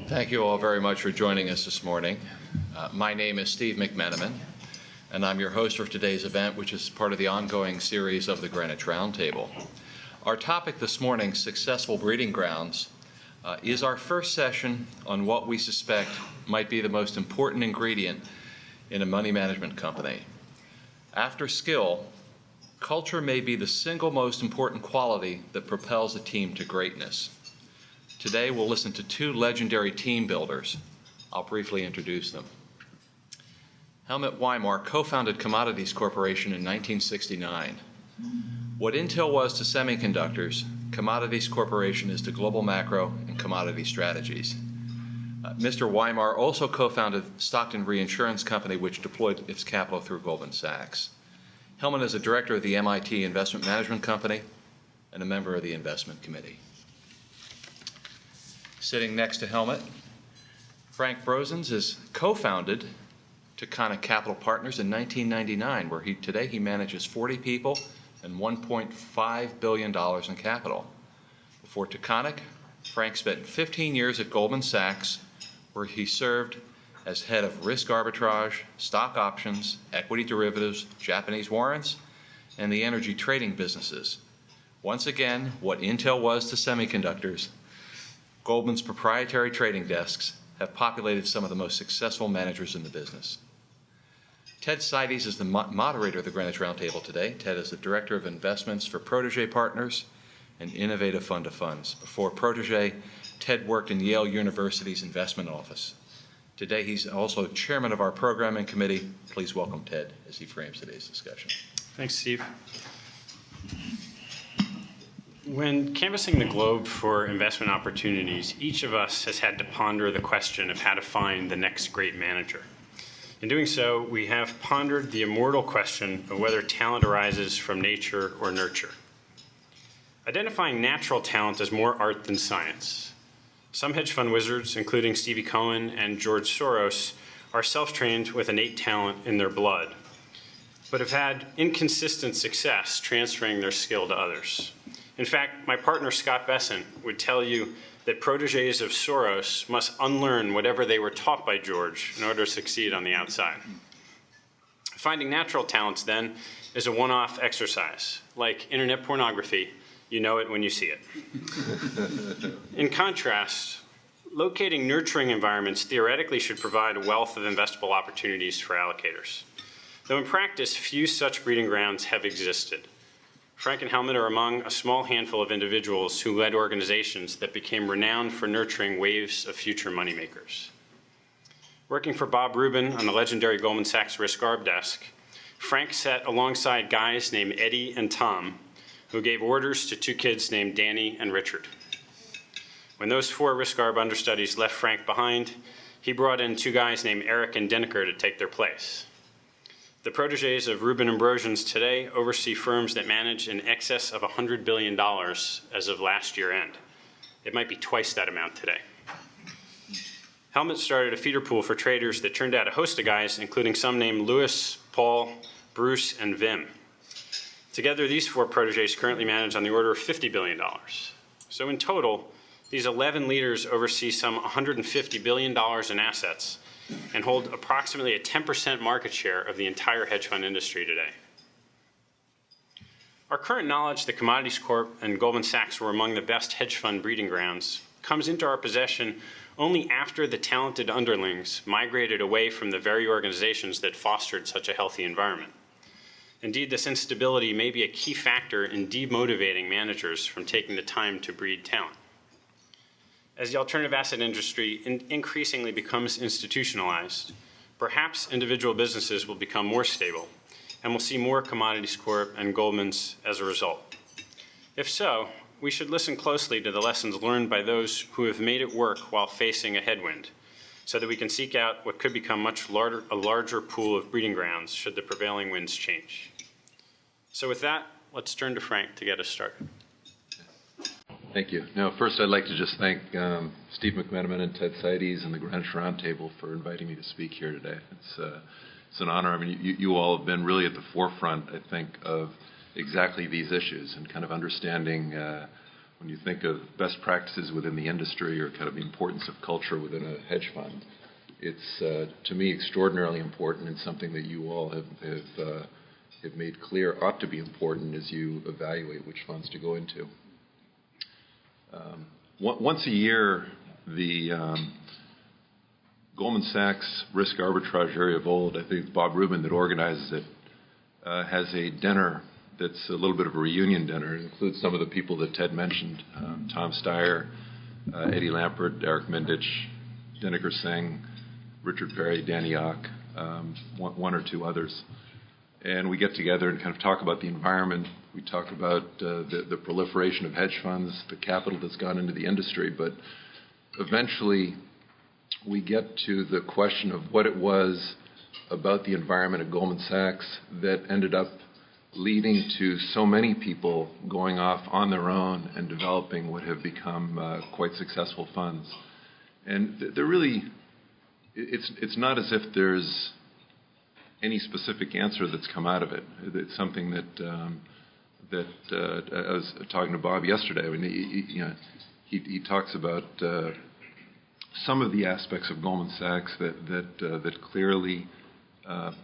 Thank you all very much for joining us this morning. My name is Steve McMenamin, and I'm your host for today's event, which is part of the ongoing series of the Greenwich Roundtable. Our topic this morning, Successful Breeding Grounds, is our first session on what we suspect might be the most important ingredient in a money management company. After skill, culture may be the single most important quality that propels a team to greatness. Today we'll listen to two legendary team builders. I'll briefly introduce them. Helmut Weymar co-founded Commodities Corporation in 1969. What Intel was to semiconductors, Commodities Corporation is to global macro and commodity strategies. Mr. Weymar also co-founded Stockton Reinsurance Company, which deployed its capital through Goldman Sachs. Helmut is a director of the MIT Investment Management Company and a member of the Investment Committee. Sitting next to Helmut, Frank Brosens is co-founded Taconic Capital Partners in 1999, where today he manages 40 people and $1.5 billion in capital. Before Taconic, Frank spent 15 years at Goldman Sachs, where he served as head of risk arbitrage, stock options, equity derivatives, Japanese warrants, and the energy trading businesses. Once again, what Intel was to semiconductors, Goldman's proprietary trading desks have populated some of the most successful managers in the business. Ted Seides is the moderator of the Greenwich Roundtable today. Ted is the Director of Investments for Protege Partners and Innovative Fund of Funds. Before Protege, Ted worked in Yale University's investment office. Today, he's also chairman of our programming committee. Please welcome Ted as he frames today's discussion. Thanks, Steve. When canvassing the globe for investment opportunities, each of us has had to ponder the question of how to find the next great manager. In doing so, we have pondered the immortal question of whether talent arises from nature or nurture. Identifying natural talent is more art than science. Some hedge fund wizards, including Stevie Cohen and George Soros, are self-trained with innate talent in their blood, but have had inconsistent success transferring their skill to others. In fact, my partner Scott Bessent would tell you that proteges of Soros must unlearn whatever they were taught by George in order to succeed on the outside. Finding natural talents, then, is a one-off exercise. Like internet pornography, you know it when you see it. In contrast, locating nurturing environments theoretically should provide a wealth of investable opportunities for allocators. Though in practice, few such breeding grounds have existed. Frank and Helmut are among a small handful of individuals who led organizations that became renowned for nurturing waves of future moneymakers. Working for Bob Rubin on the legendary Goldman Sachs risk arb desk, Frank sat alongside guys named Eddie and Tom, who gave orders to two kids named Danny and Richard. When those four risk arb understudies left Frank behind, he brought in two guys named Eric and Denneker to take their place. The proteges of Rubin and Brosens today oversee firms that manage in excess of $100 billion as of last year end. It might be twice that amount today. Helmut started a feeder pool for traders that turned out a host of guys, including some named Louis, Paul, Bruce, and Vim. Together, these four proteges currently manage on the order of $50 billion. So in total, these 11 leaders oversee some $150 billion in assets and hold approximately a 10% market share of the entire hedge fund industry today. Our current knowledge that Commodities Corp and Goldman Sachs were among the best hedge fund breeding grounds comes into our possession only after the talented underlings migrated away from the very organizations that fostered such a healthy environment. Indeed, this instability may be a key factor in demotivating managers from taking the time to breed talent. As the alternative asset industry increasingly becomes institutionalized, perhaps individual businesses will become more stable, and we'll see more Commodities Corp and Goldman's as a result. If so, we should listen closely to the lessons learned by those who have made it work while facing a headwind, so that we can seek out what could become a larger pool of breeding grounds should the prevailing winds change. So with that, let's turn to Frank to get us started. Thank you. Now, first, I'd like to just thank Steve McMenamin and Ted Seides and the Greenwich Roundtable for inviting me to speak here today. It's an honor. I mean, you all have been really at the forefront, I think, of exactly these issues and kind of understanding when you think of best practices within the industry or kind of the importance of culture within a hedge fund, it's, to me, extraordinarily important and something that you all have made clear ought to be important as you evaluate which funds to go into. Once a year, the Goldman Sachs risk arbitrage area of old, I think it's Bob Rubin that organizes it, has a dinner that's a little bit of a reunion dinner. It includes some of the people that Ted mentioned, Tom Steyer, Eddie Lampert, Eric Mindich, Dinakar Singh, Richard Perry, Danny Ock, one or two others. And we get together and kind of talk about the environment. We talk about the proliferation of hedge funds, the capital that's gone into the industry. But eventually we get to the question of what it was about the environment at Goldman Sachs that ended up leading to so many people going off on their own and developing what have become quite successful funds. And they're really, it's not as if there's any specific answer that's come out of it. It's something that I was talking to Bob yesterday. I mean, he talks about some of the aspects of Goldman Sachs that clearly have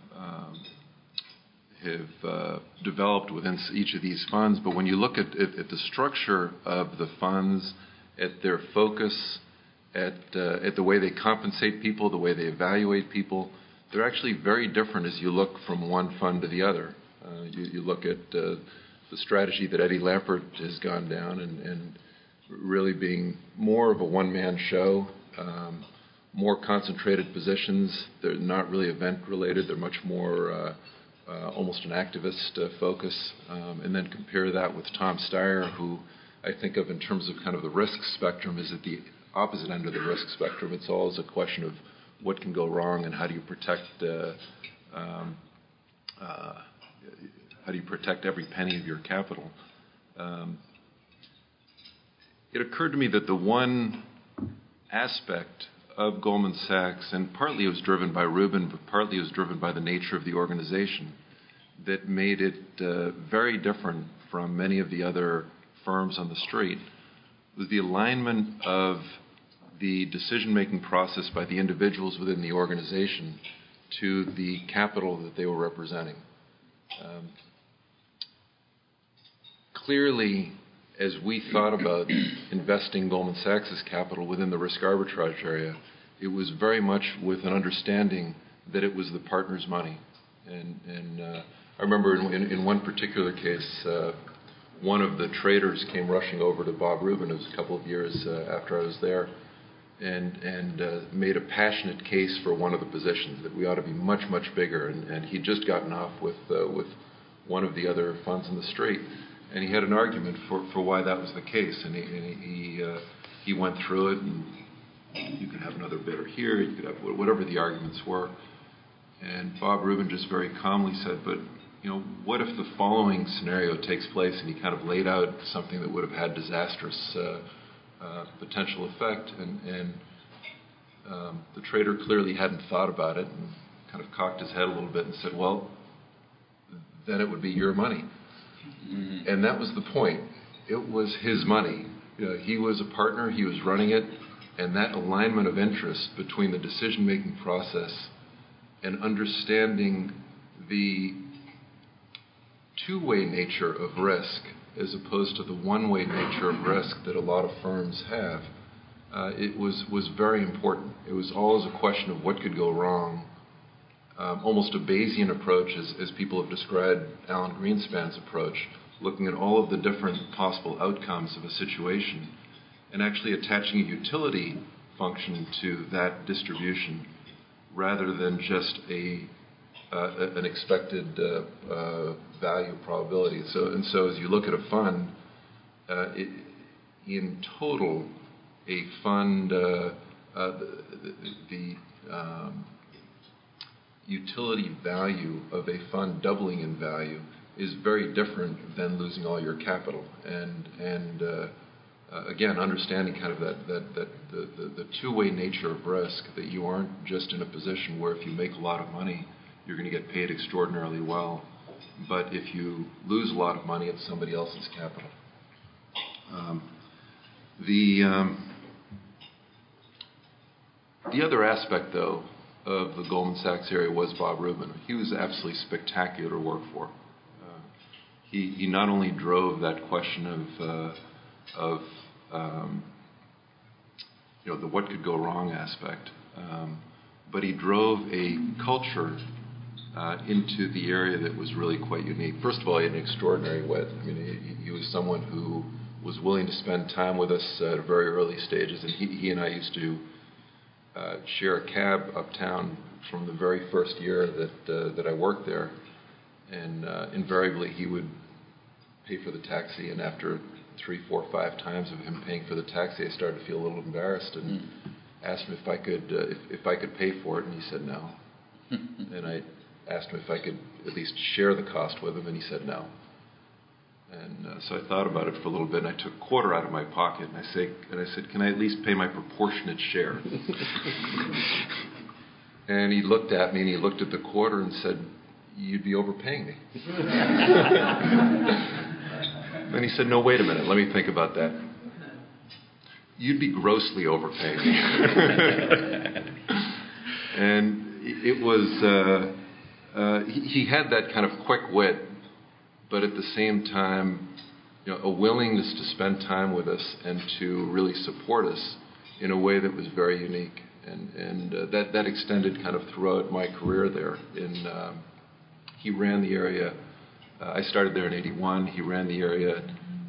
developed within each of these funds. But when you look at the structure of the funds, at their focus, at the way they compensate people, the way they evaluate people, they're actually very different as you look from one fund to the other. You look at the strategy that Eddie Lampert has gone down and really being more of a one-man show, more concentrated positions. They're not really event-related. They're much more almost an activist focus. And then compare that with Tom Steyer, who I think of in terms of kind of the risk spectrum is at the opposite end of the risk spectrum. It's always a question of what can go wrong and how do you protect every penny of your capital. It occurred to me that the one aspect of Goldman Sachs, and partly it was driven by Rubin, but partly it was driven by the nature of the organization, that made it very different from many of the other firms on the street, was the alignment of the decision-making process by the individuals within the organization to the capital that they were representing. Clearly, as we thought about investing Goldman Sachs' capital within the risk arbitrage area, it was very much with an understanding that it was the partner's money. And I remember in one particular case, one of the traders came rushing over to Bob Rubin. It was a couple of years after I was there, and made a passionate case for one of the positions, that we ought to be much, much bigger. And he'd just gotten off with one of the other funds in the street. And he had an argument for why that was the case. And he went through it, and you could have another bidder here, you could have whatever the arguments were. And Bob Rubin just very calmly said, but what if the following scenario takes place? And he kind of laid out something that would have had disastrous potential effect. And the trader clearly hadn't thought about it and kind of cocked his head a little bit and said, well, then it would be your money. Mm-hmm. And that was the point. It was his money. He was a partner, he was running it, and that alignment of interest between the decision-making process and understanding the two-way nature of risk as opposed to the one-way nature of risk that a lot of firms have, it was very important. It was always a question of what could go wrong. Almost a Bayesian approach, as people have described Alan Greenspan's approach, looking at all of the different possible outcomes of a situation and actually attaching a utility function to that distribution rather than just an expected value probability. So as you look at a fund, in total, a fund, the utility value of a fund doubling in value is very different than losing all your capital. And again, understanding kind of the two-way nature of risk, that you aren't just in a position where if you make a lot of money, you're going to get paid extraordinarily well. But if you lose a lot of money, it's somebody else's capital. The other aspect, though, of the Goldman Sachs area was Bob Rubin. He was absolutely spectacular to work for. He not only drove that question of the what could go wrong aspect, but he drove a culture into the area that was really quite unique. First of all, he had an extraordinary wit. I mean, he was someone who was willing to spend time with us at very early stages, and he and I used to share a cab uptown from the very first year that I worked there, and invariably he would pay for the taxi, and after 3, 4, 5 times of him paying for the taxi, I started to feel a little embarrassed and asked him if I could pay for it, and he said no. And I asked him if I could at least share the cost with him, and he said no. And so I thought about it for a little bit, and I took a quarter out of my pocket, and I said, can I at least pay my proportionate share? And he looked at me, and he looked at the quarter and said, you'd be overpaying me. And he said, no, wait a minute, let me think about that. You'd be grossly overpaying me. And it was, he had that kind of quick wit, but at the same time, a willingness to spend time with us and to really support us in a way that was very unique. And that extended kind of throughout my career there. He ran the area. I started there in '81. He ran the area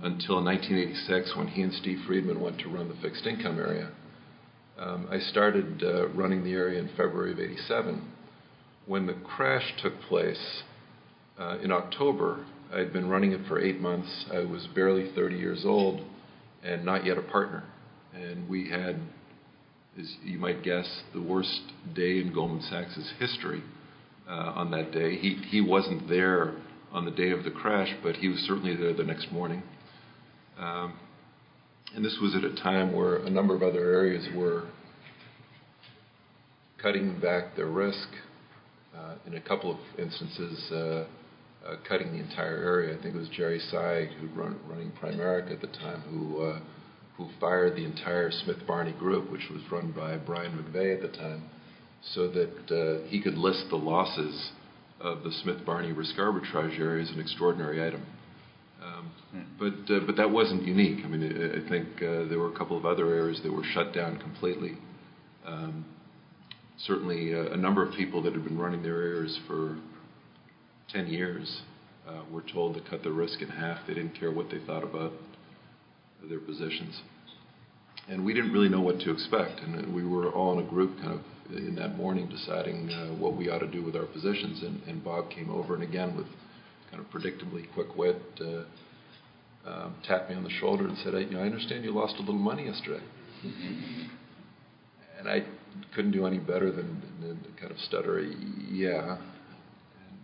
until 1986 when he and Steve Friedman went to run the fixed income area. I started running the area in February of '87. When the crash took place in October, I had been running it for 8 months. I was barely 30 years old and not yet a partner. And we had, as you might guess, the worst day in Goldman Sachs' history on that day. He wasn't there on the day of the crash, but he was certainly there the next morning. And this was at a time where a number of other areas were cutting back their risk. In a couple of instances, cutting the entire area. I think it was Jerry Sy, who was running Primerica at the time, who fired the entire Smith-Barney group, which was run by Brian McVeigh at the time, so that he could list the losses of the Smith-Barney risk arbitrage area as an extraordinary item. But that wasn't unique. I mean, I think there were a couple of other areas that were shut down completely. Certainly, a number of people that had been running their areas for 10 years were told to cut their risk in half. They didn't care what they thought about their positions. And we didn't really know what to expect. And we were all in a group kind of in that morning deciding what we ought to do with our positions. And Bob came over and again with kind of predictably quick wit, tapped me on the shoulder and said, I understand you lost a little money yesterday. And I couldn't do any better than kind of stutter, yeah.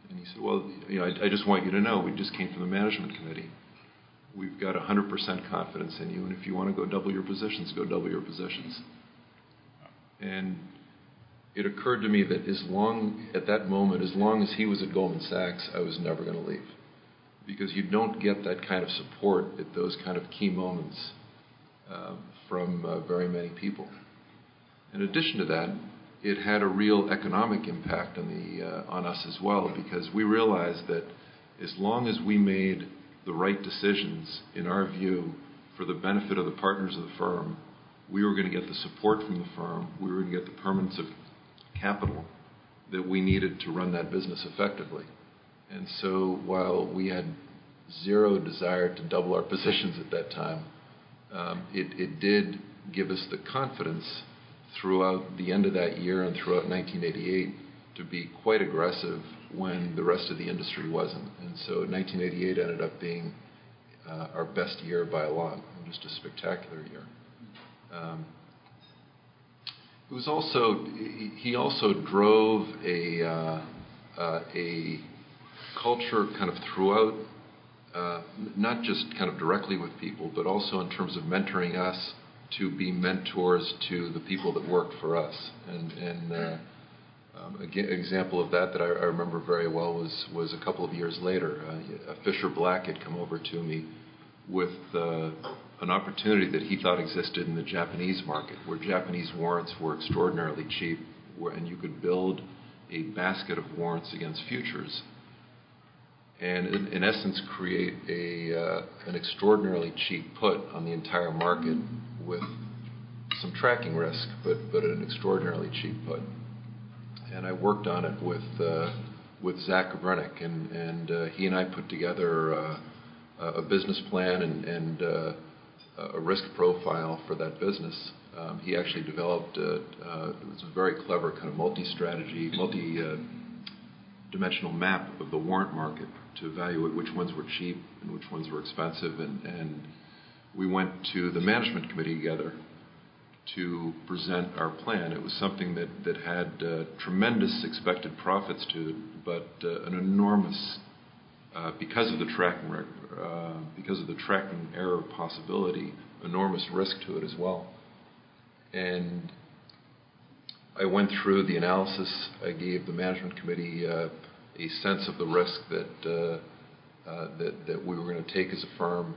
And he said, well, I just want you to know, we just came from the management committee. We've got 100% confidence in you, and if you want to go double your positions, go double your positions. And it occurred to me that at that moment, as long as he was at Goldman Sachs, I was never going to leave. Because you don't get that kind of support at those kind of key moments from very many people. In addition to that, it had a real economic impact on us as well, because we realized that as long as we made the right decisions, in our view, for the benefit of the partners of the firm, we were going to get the support from the firm, we were going to get the permanence of capital that we needed to run that business effectively. And so while we had zero desire to double our positions at that time, it did give us the confidence throughout the end of that year and throughout 1988 to be quite aggressive when the rest of the industry wasn't. And so 1988 ended up being our best year by a lot, just a spectacular year. It was also, he also drove a culture kind of throughout, not just kind of directly with people, but also in terms of mentoring us to be mentors to the people that worked for us. And an example of that I remember very well was a couple of years later. Fisher Black had come over to me with an opportunity that he thought existed in the Japanese market, where Japanese warrants were extraordinarily cheap, and you could build a basket of warrants against futures, and in essence create an extraordinarily cheap put on the entire market with some tracking risk, but an extraordinarily cheap put. And I worked on it with Zach Gabrenick, and he and I put together a business plan and a risk profile for that business. He actually developed it was a very clever kind of multi-strategy, multi-dimensional map of the warrant market to evaluate which ones were cheap and which ones were expensive. And we went to the management committee together to present our plan. It was something that had tremendous expected profits to it, but an enormous, because of the tracking error possibility, enormous risk to it as well. And I went through the analysis. I gave the management committee a sense of the risk that we were going to take as a firm,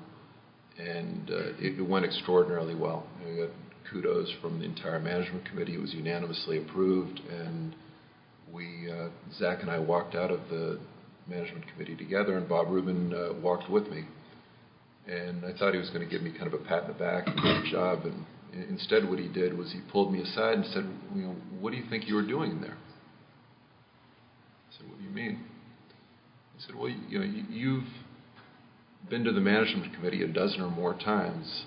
and it went extraordinarily well. We got kudos from the entire management committee. It was unanimously approved, and Zach and I walked out of the management committee together, and Bob Rubin walked with me. And I thought he was going to give me kind of a pat in the back and good job, and instead what he did was he pulled me aside and said, what do you think you were doing there? I said, what do you mean? He said, well, you've been to the management committee a dozen or more times.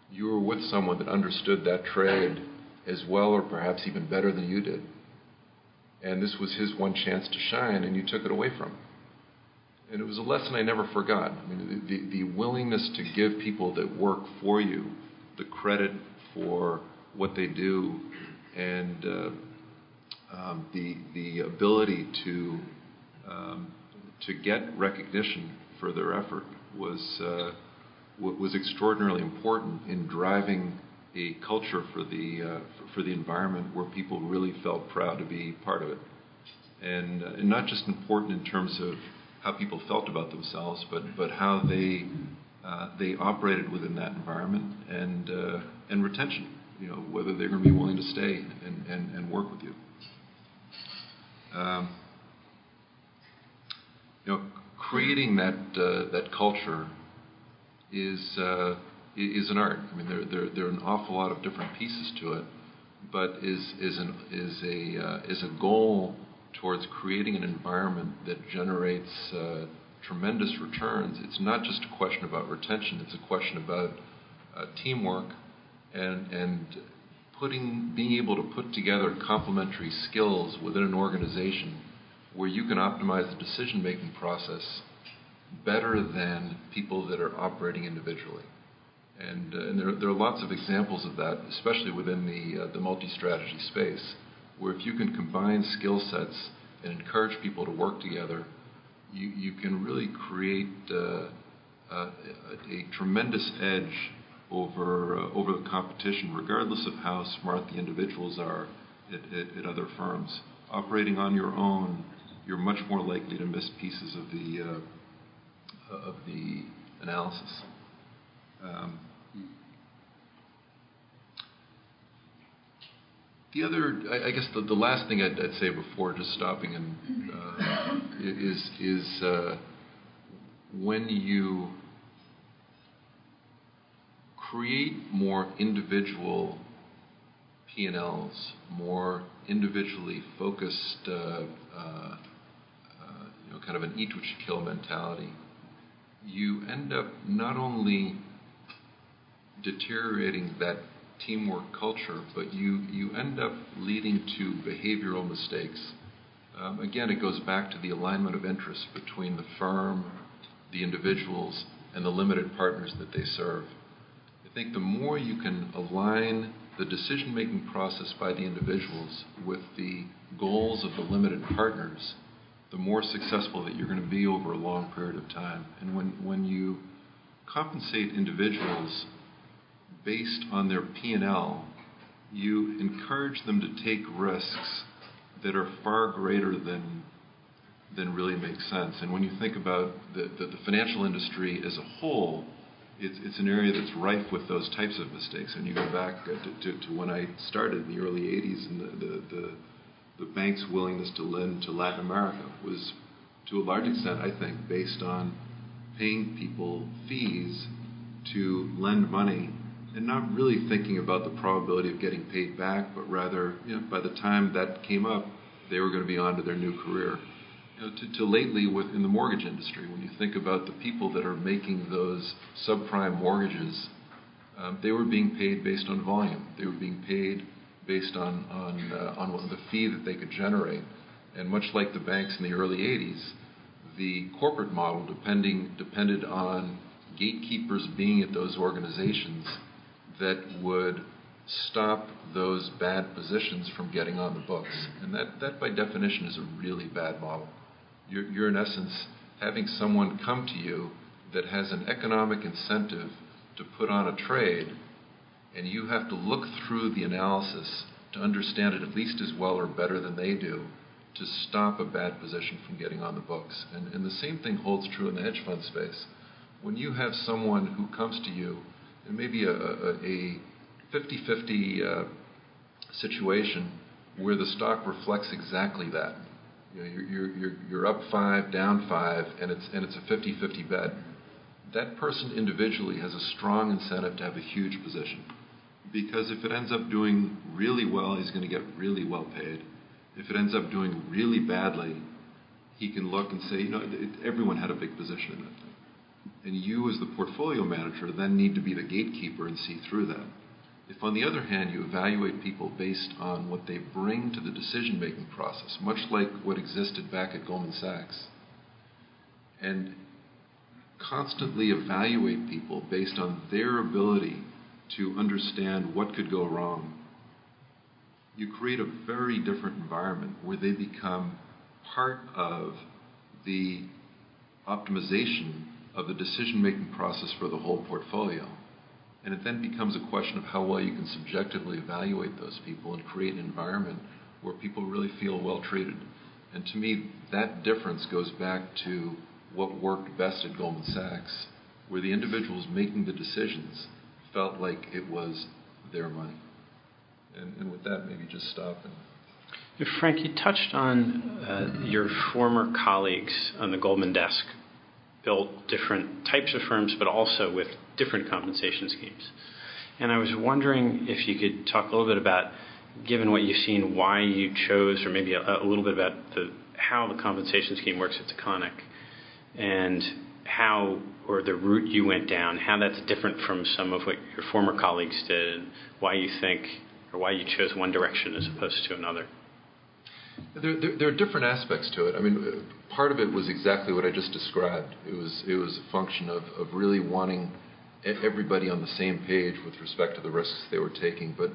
You were with someone that understood that trade as well or perhaps even better than you did. And this was his one chance to shine, and you took it away from him. And it was a lesson I never forgot. I mean, the willingness to give people that work for you the credit for what they do, and the ability to get recognition for their effort was extraordinarily important in driving a culture for the environment where people really felt proud to be part of it, and not just important in terms of how people felt about themselves, but how they operated within that environment, and retention. Whether they're going to be willing to stay and work with you. Creating that culture is an art. I mean, there are an awful lot of different pieces to it, but is a goal towards creating an environment that generates tremendous returns. It's not just a question about retention. It's a question about teamwork and being able to put together complementary skills within an organization where you can optimize the decision-making process better than people that are operating individually. And there are lots of examples of that, especially within the multi-strategy space, where if you can combine skill sets and encourage people to work together, you can really create a tremendous edge over the competition, regardless of how smart the individuals are at other firms. Operating on your own, you're much more likely to miss pieces of the analysis. I guess the last thing I'd say before just stopping is when you create more individual P&Ls, more individually focused, kind of an eat what you kill mentality, you end up not only deteriorating that teamwork culture, but you end up leading to behavioral mistakes. Again, it goes back to the alignment of interests between the firm, the individuals, and the limited partners that they serve. I think the more you can align the decision-making process by the individuals with the goals of the limited partners, the more successful that you're going to be over a long period of time. And when you compensate individuals based on their P&L, you encourage them to take risks that are far greater than really make sense. And when you think about the financial industry as a whole, it's an area that's rife with those types of mistakes. And you go back to when I started in the early 80s, and the bank's willingness to lend to Latin America was, to a large extent, I think, based on paying people fees to lend money and not really thinking about the probability of getting paid back, but rather, by the time that came up, they were going to be on to their new career. To lately in the mortgage industry, when you think about the people that are making those subprime mortgages, they were being paid based on volume. They were being paid based on the fee that they could generate. And much like the banks in the early 80s, the corporate model depended on gatekeepers being at those organizations that would stop those bad positions from getting on the books. And that by definition is a really bad model. You're in essence having someone come to you that has an economic incentive to put on a trade, and you have to look through the analysis to understand it at least as well or better than they do to stop a bad position from getting on the books. And the same thing holds true in the hedge fund space. When you have someone who comes to you, and maybe a 50-50 situation where the stock reflects exactly that. You're up 5, down 5, and it's a 50-50 bet. That person individually has a strong incentive to have a huge position, because if it ends up doing really well, he's going to get really well paid. If it ends up doing really badly, he can look and say, everyone had a big position in that thing. And you as the portfolio manager then need to be the gatekeeper and see through that. If, on the other hand, you evaluate people based on what they bring to the decision-making process, much like what existed back at Goldman Sachs, and constantly evaluate people based on their ability to understand what could go wrong, you create a very different environment where they become part of the optimization of the decision-making process for the whole portfolio. And it then becomes a question of how well you can subjectively evaluate those people and create an environment where people really feel well treated. And to me, that difference goes back to what worked best at Goldman Sachs, where the individuals making the decisions felt like it was their money. And with that, maybe just stop. Frank, you touched on your former colleagues on the Goldman desk built different types of firms, but also with different compensation schemes. And I was wondering if you could talk a little bit about, given what you've seen, why you chose, or maybe a little bit about how the compensation scheme works at Taconic, and how, or the route you went down, how that's different from some of what your former colleagues did, and why you think, or why you chose one direction as opposed to another. There are different aspects to it. I mean, part of it was exactly what I just described. It was a function of really wanting everybody on the same page with respect to the risks they were taking. But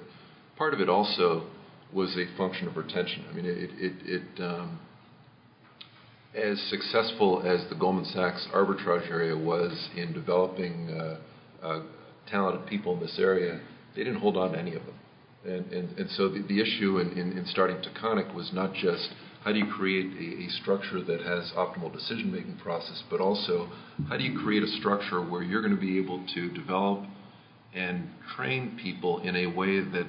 part of it also was a function of retention. I mean, as successful as the Goldman Sachs arbitrage area was in developing talented people in this area, they didn't hold on to any of them. And so the issue in starting Taconic was not just how do you create a structure that has optimal decision-making process, but also how do you create a structure where you're going to be able to develop and train people in a way that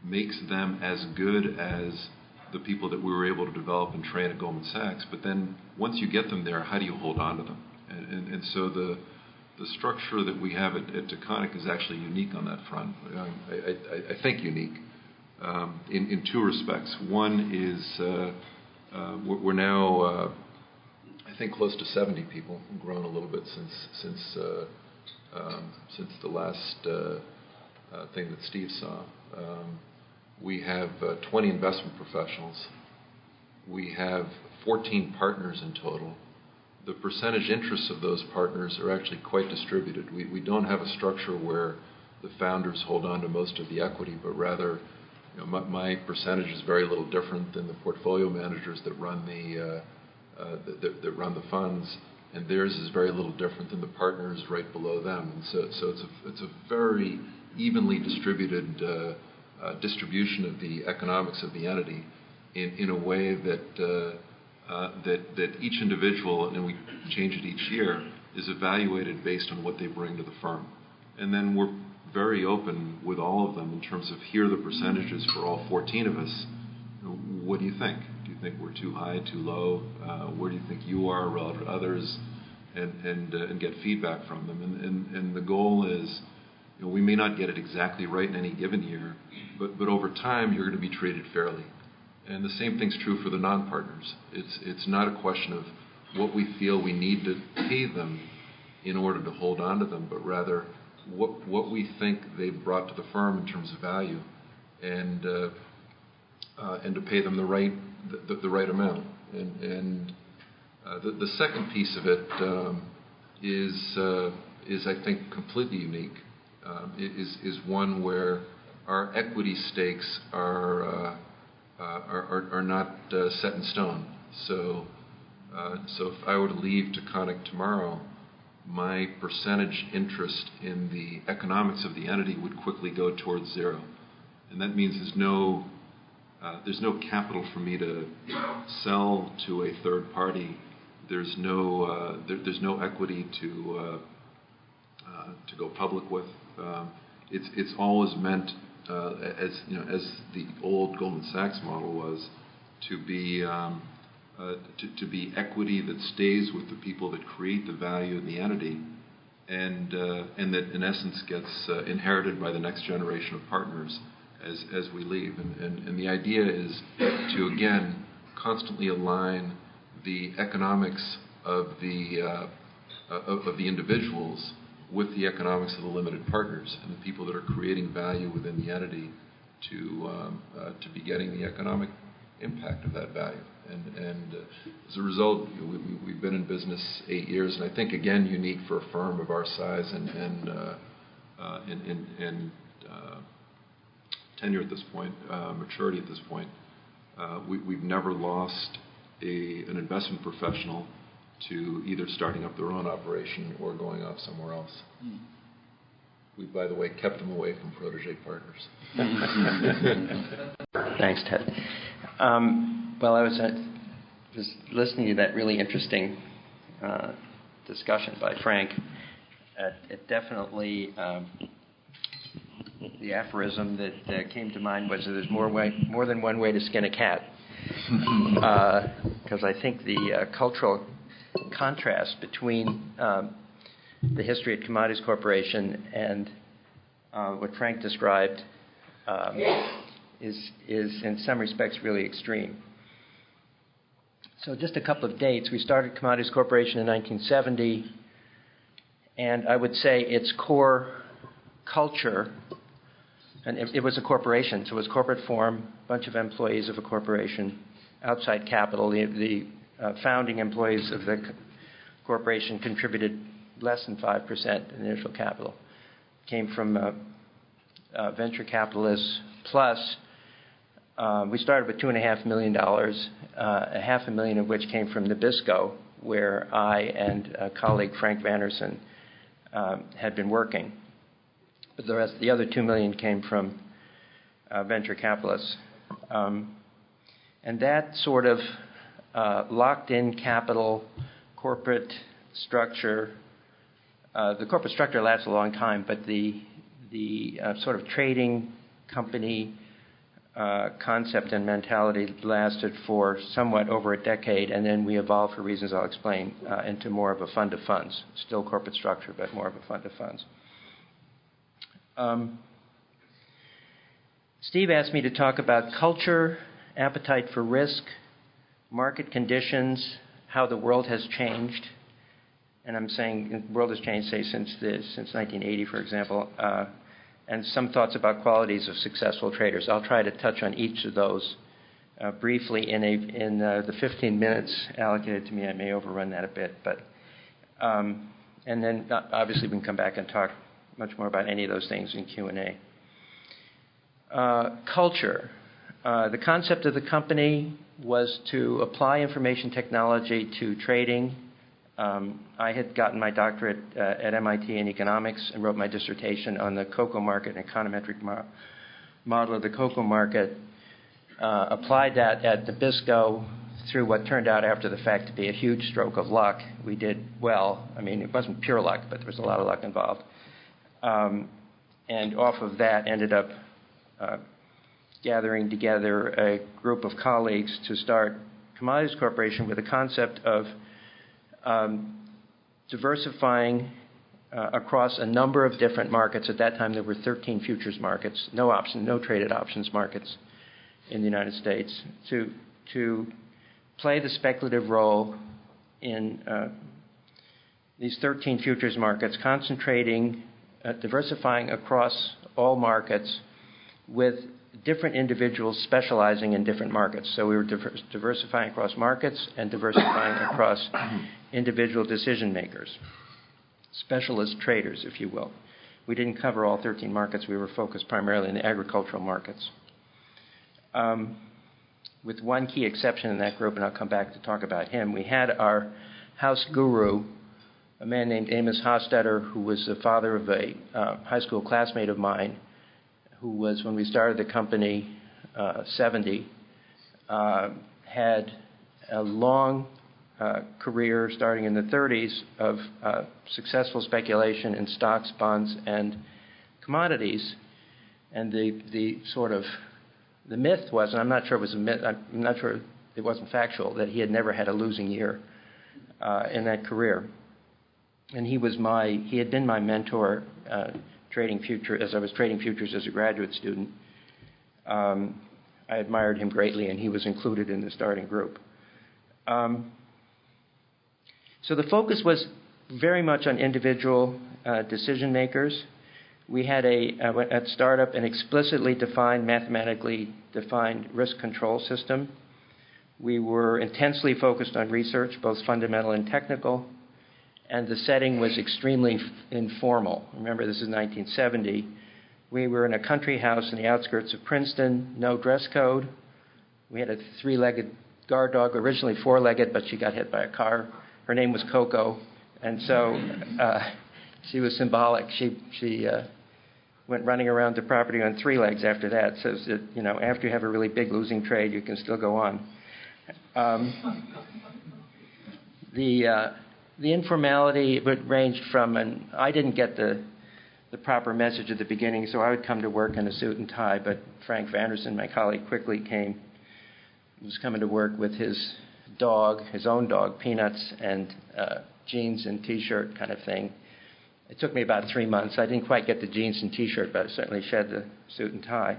makes them as good as the people that we were able to develop and train at Goldman Sachs. But then once you get them there, how do you hold on to them? And so the structure that we have at Taconic is actually unique on that front. I think unique in two respects. One is we're now, I think, close to 70 people. We've grown a little bit since the last thing that Steve saw. We have 20 investment professionals. We have 14 partners in total. The percentage interests of those partners are actually quite distributed. We don't have a structure where the founders hold on to most of the equity, but rather, my percentage is very little different than the portfolio managers that run the funds, and theirs is very little different than the partners right below them. And so it's a very evenly distributed distribution of the economics of the entity in a way that each individual, and we change it each year, is evaluated based on what they bring to the firm. And then we're very open with all of them in terms of here are the percentages for all 14 of us. What do you think? Do you think we're too high, too low? Where do you think you are relative to others? And get feedback from them. And the goal is, we may not get it exactly right in any given year, but over time you're going to be treated fairly. And the same thing's true for the non-partners. It's not a question of what we feel we need to pay them in order to hold on to them, but rather what we think they've brought to the firm in terms of value, and to pay them the right amount. And the second piece of it is I think completely unique. Is one where our equity stakes are not set in stone. So if I were to leave Taconic tomorrow, my percentage interest in the economics of the entity would quickly go towards zero, and that means there's no capital for me to sell to a third party. There's no equity to go public with. It's always meant as the old Goldman Sachs model was, to be equity that stays with the people that create the value in the entity, and that in essence gets inherited by the next generation of partners as we leave. And the idea is to again constantly align the economics of the individuals with the economics of the limited partners and the people that are creating value within the entity to be getting the economic impact of that value. And as a result, we've been in business 8 years, and I think again unique for a firm of our size and tenure at this point, maturity at this point. We've never lost an investment professional to either starting up their own operation or going off somewhere else. We, by the way, kept them away from protege partners. Thanks, Ted. Well, I was just listening to that really interesting discussion by Frank. It definitely, the aphorism that came to mind was that there's more than one way to skin a cat. Because I think the cultural contrast between the history at Commodities Corporation and what Frank described is in some respects really extreme. So just a couple of dates. We started Commodities Corporation in 1970, and I would say its core culture, and it was a corporation, so it was corporate form, a bunch of employees of a corporation, outside capital. The founding employees of the corporation contributed less than 5% in initial capital. Came from venture capitalists, plus we started with $2.5 million, $500,000 of which came from Nabisco, where I and a colleague, Frank Vanderson, had been working. But the other $2 million came from venture capitalists. And that sort of locked-in capital corporate structure, the corporate structure lasts a long time, but the sort of trading company concept and mentality lasted for somewhat over a decade, and then we evolved, for reasons I'll explain, into more of a fund of funds. Still corporate structure, but more of a fund of funds. Steve asked me to talk about culture, appetite for risk, market conditions, how the world has changed. And I'm saying the world has changed, say, since 1980, for example, and some thoughts about qualities of successful traders. I'll try to touch on each of those briefly in the 15 minutes allocated to me. I may overrun that a bit, but and then obviously we can come back and talk much more about any of those things in Q&A. Culture. The concept of the company was to apply information technology to trading. I had gotten my doctorate at MIT in economics and wrote my dissertation on the cocoa market, an econometric model of the cocoa market. Applied that at Nabisco through what turned out after the fact to be a huge stroke of luck, we did well. I mean, it wasn't pure luck, but there was a lot of luck involved. And off of that ended up gathering together a group of colleagues to start Commodities Corporation with a concept of diversifying across a number of different markets. At that time, there were 13 futures markets, no traded options markets in the United States, to play the speculative role in these 13 futures markets, concentrating, diversifying across all markets with different individuals specializing in different markets. So we were diversifying across markets and diversifying across individual decision makers, specialist traders, if you will. We didn't cover all 13 markets. We were focused primarily in the agricultural markets. With one key exception in that group, and I'll come back to talk about him, we had our house guru, a man named Amos Hofstetter, who was the father of a high school classmate of mine, who was, when we started the company, 70, had a long career starting in the 30s of successful speculation in stocks, bonds, and commodities. And the sort of the myth was, and I'm not sure it was a myth, I'm not sure it wasn't factual, that he had never had a losing year in that career. And he had been my mentor trading futures, as I was trading futures as a graduate student. I admired him greatly, and he was included in the starting group. So the focus was very much on individual decision makers. We had at startup an explicitly defined, mathematically defined risk control system. We were intensely focused on research, both fundamental and technical, and the setting was extremely informal. Remember, this is 1970. We were in a country house in the outskirts of Princeton, no dress code. We had a three-legged guard dog, originally four-legged, but she got hit by a car. Her name was Coco, and so she was symbolic. She went running around the property on three legs after that, so that, you know, after you have a really big losing trade, you can still go on. The informality ranged from, and I didn't get the proper message at the beginning, so I would come to work in a suit and tie, but Frank Vanderson, my colleague, quickly came. He was coming to work with his dog, his own dog, Peanuts, and jeans and T-shirt kind of thing. It took me about 3 months. I didn't quite get the jeans and T-shirt, but I certainly shed the suit and tie.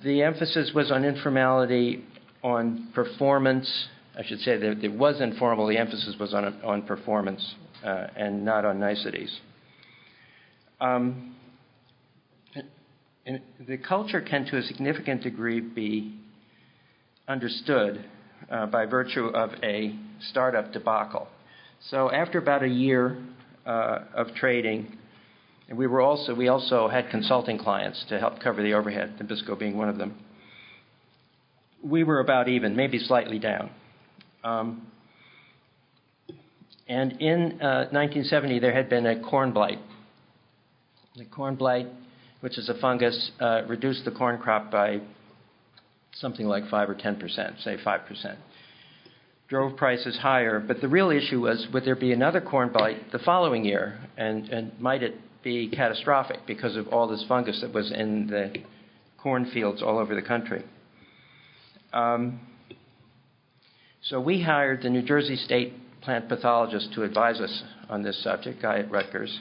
The emphasis was on informality, on performance. I should say that it was informal. The emphasis was on performance and not on niceties. And the culture can, to a significant degree, be understood by virtue of a startup debacle. So after about a year of trading, and we also had consulting clients to help cover the overhead, Nabisco being one of them. We were about even, maybe slightly down. And in 1970, there had been a corn blight. The corn blight, which is a fungus, reduced the corn crop by something like 5 or 10%, say 5%. Drove prices higher, but the real issue was, would there be another corn blight the following year, and might it be catastrophic because of all this fungus that was in the cornfields all over the country? So we hired the New Jersey State plant pathologist to advise us on this subject, guy at Rutgers.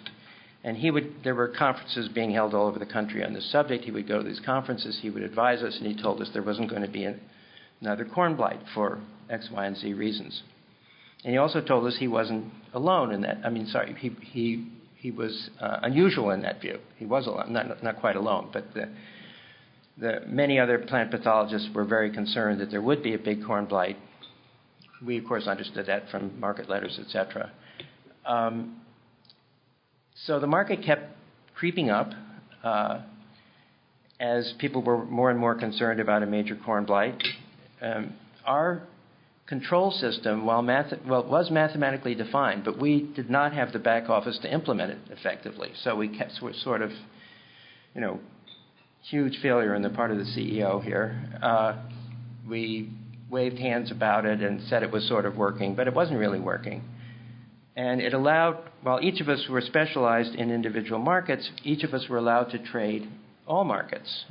And there were conferences being held all over the country on this subject. He would go to these conferences, he would advise us, and he told us there wasn't going to be another corn blight for X, Y, and Z reasons. And he also told us he wasn't alone in that. I mean, sorry, he was unusual in that view. He was alone, not quite alone, but the many other plant pathologists were very concerned that there would be a big corn blight. We, of course, understood that from market letters, et cetera. So the market kept creeping up as people were more and more concerned about a major corn blight. Our control system, was mathematically defined, but we did not have the back office to implement it effectively. So we kept sort of, huge failure on the part of the CEO here. We waved hands about it and said it was sort of working, but it wasn't really working. And it allowed, while each of us were specialized in individual markets, each of us were allowed to trade all markets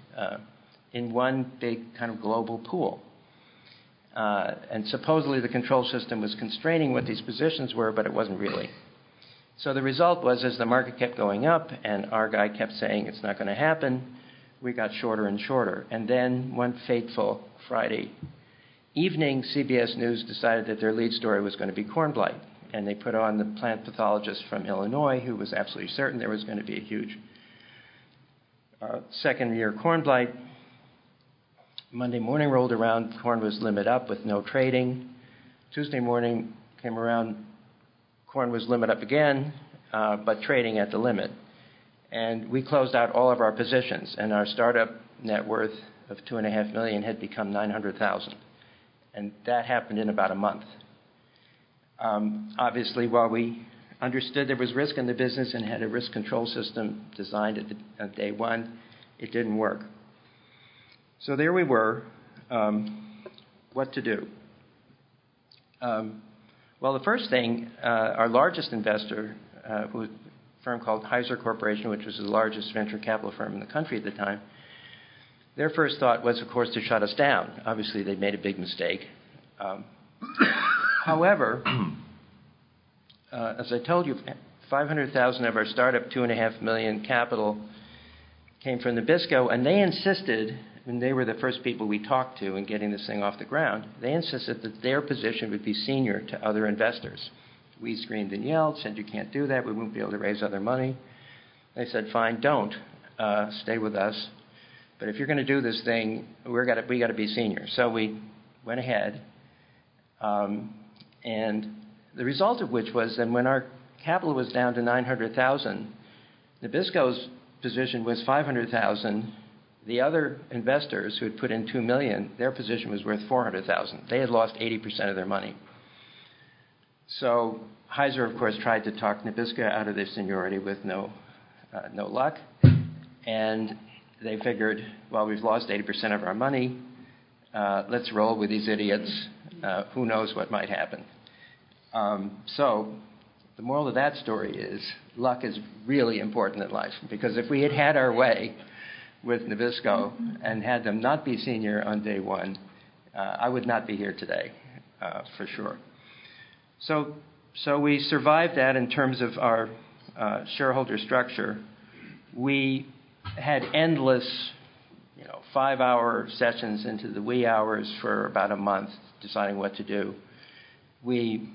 in one big kind of global pool. And supposedly the control system was constraining what these positions were, but it wasn't really. So the result was, as the market kept going up and our guy kept saying it's not going to happen, we got shorter and shorter. And then one fateful Friday evening, CBS News decided that their lead story was going to be corn blight. And they put on the plant pathologist from Illinois who was absolutely certain there was going to be a huge second-year corn blight. Monday morning rolled around, corn was limit up with no trading. Tuesday morning came around, corn was limit up again, but trading at the limit. And we closed out all of our positions, and our startup net worth of $2.5 million had become $900,000. And that happened in about a month. Obviously, while we understood there was risk in the business and had a risk control system designed at day one, it didn't work. So there we were. What to do? Well, the first thing, our largest investor, who was a firm called Heiser Corporation, which was the largest venture capital firm in the country at the time, their first thought was, of course, to shut us down. Obviously, they made a big mistake. However, as I told you, $500,000 of our startup, $2.5 million capital came from Nabisco, and they insisted, and they were the first people we talked to in getting this thing off the ground, they insisted that their position would be senior to other investors. We screamed and yelled, said, you can't do that, we won't be able to raise other money. They said, fine, don't. Stay with us. But if you're going to do this thing, we got to be senior. So we went ahead. And the result of which was that when our capital was down to $900,000, Nabisco's position was $500,000. The other investors who had put in $2 million, their position was worth $400,000. They had lost 80% of their money. So Heiser, of course, tried to talk Nabisco out of their seniority with no luck. And they figured, well, we've lost 80% of our money. Let's roll with these idiots. Who knows what might happen? So the moral of that story is luck is really important in life, because if we had had our way with Nabisco and had them not be senior on day one, I would not be here today, for sure. So we survived that in terms of our shareholder structure. We had endless 5-hour sessions into the wee hours for about a month deciding what to do. We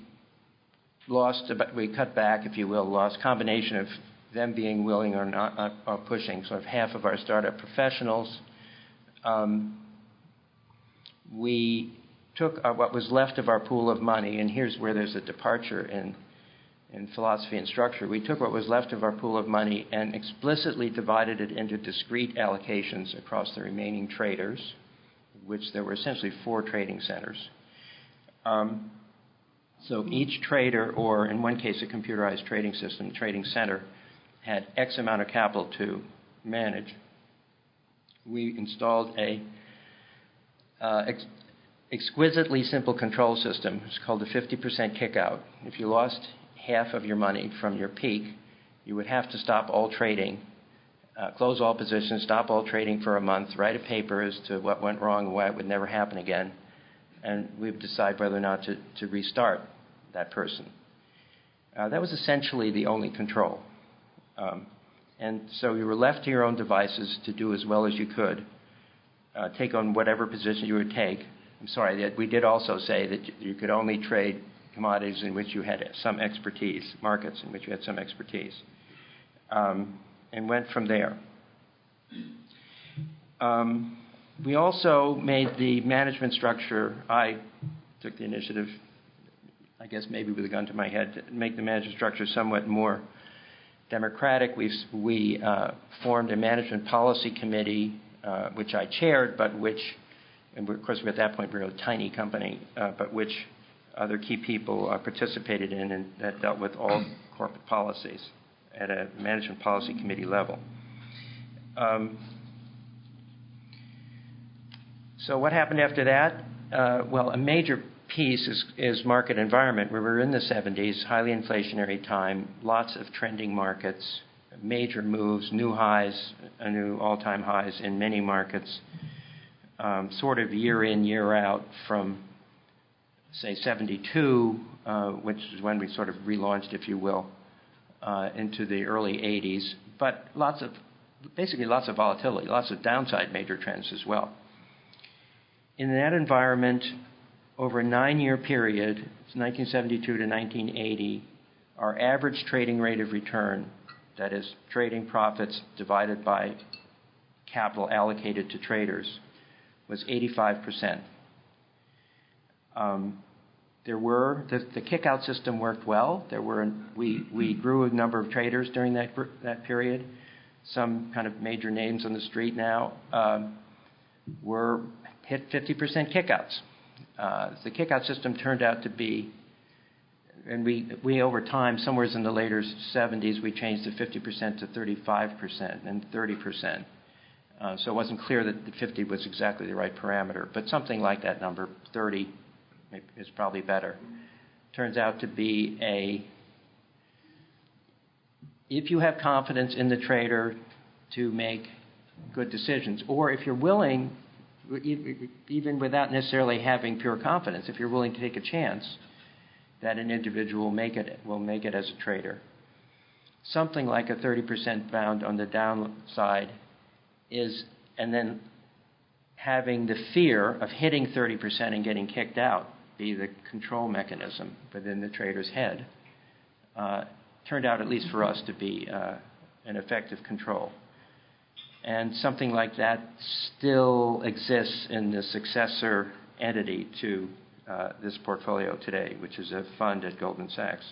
cut back, if you will, lost combination of them being willing or not, or pushing, sort of half of our startup professionals. We took what was left of our pool of money, and here's where there's a departure in philosophy and structure. We took what was left of our pool of money and explicitly divided it into discrete allocations across the remaining traders, which there were essentially 4 trading centers. So each trader, or in one case a computerized trading system, trading center, had X amount of capital to manage. We installed a exquisitely simple control system. It's called the 50% kick-out. If you lost half of your money from your peak, you would have to stop all trading, close all positions, stop all trading for a month, write a paper as to what went wrong and why it would never happen again, and we would decide whether or not to restart that person. That was essentially the only control. And so you were left to your own devices to do as well as you could, take on whatever position you would take. I'm sorry, we did also say that you could only trade commodities in which you had some expertise, markets in which you had some expertise, and went from there. We also made the management structure, I took the initiative, I guess maybe with a gun to my head, to make the management structure somewhat more democratic. We formed a management policy committee, which I chaired, but which, and of course at that point we were a tiny company, but which other key people participated in, and that dealt with all corporate policies at a management policy committee level. So what happened after that? well, a major piece is market environment, where we're in the 70s, highly inflationary time, lots of trending markets, major moves, new highs, new all-time highs in many markets, sort of year in, year out from, say, 72, which is when we sort of relaunched, if you will, into the early 80s, but basically lots of volatility, lots of downside major trends as well. In that environment, over a 9-year period, it's 1972 to 1980, our average trading rate of return, that is, trading profits divided by capital allocated to traders, was 85%. The kick-out system worked well. We grew a number of traders during that period. Some kind of major names on the street now were hit 50% kick-outs. The kick-out system turned out to be, and we over time, somewhere in the later 70s, we changed the 50% to 35% and 30%. So it wasn't clear that the 50 was exactly the right parameter, but something like that number, 30, is probably better. Turns out to be if you have confidence in the trader to make good decisions, or if you're willing, even without necessarily having pure confidence, if you're willing to take a chance that an individual will make it as a trader, something like a 30% bound on the downside and then having the fear of hitting 30% and getting kicked out be the control mechanism within the trader's head, turned out, at least for us, to be an effective control. And something like that still exists in the successor entity to this portfolio today, which is a fund at Goldman Sachs.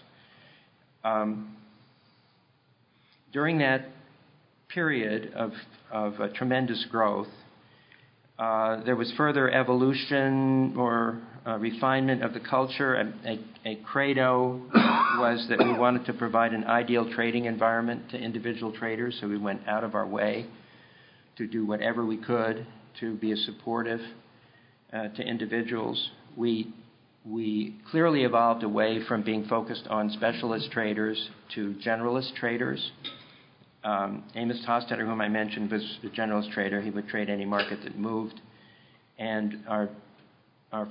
During that period of tremendous growth, there was further evolution or refinement of the culture. A credo was that we wanted to provide an ideal trading environment to individual traders, so we went out of our way to do whatever we could to be supportive to individuals. We clearly evolved away from being focused on specialist traders to generalist traders. Amos Hostetter, whom I mentioned, was a generalist trader. He would trade any market that moved. And our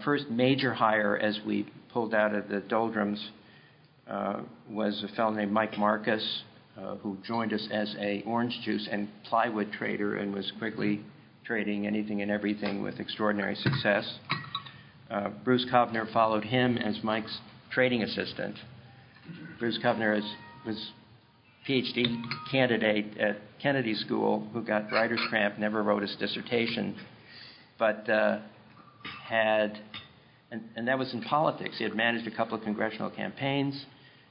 first major hire as we pulled out of the doldrums was a fellow named Mike Marcus, who joined us as a orange juice and plywood trader and was quickly trading anything and everything with extraordinary success. Bruce Kovner followed him as Mike's trading assistant. Bruce Kovner was PhD candidate at Kennedy School who got writer's cramp, never wrote his dissertation, but and that was in politics. He had managed a couple of congressional campaigns,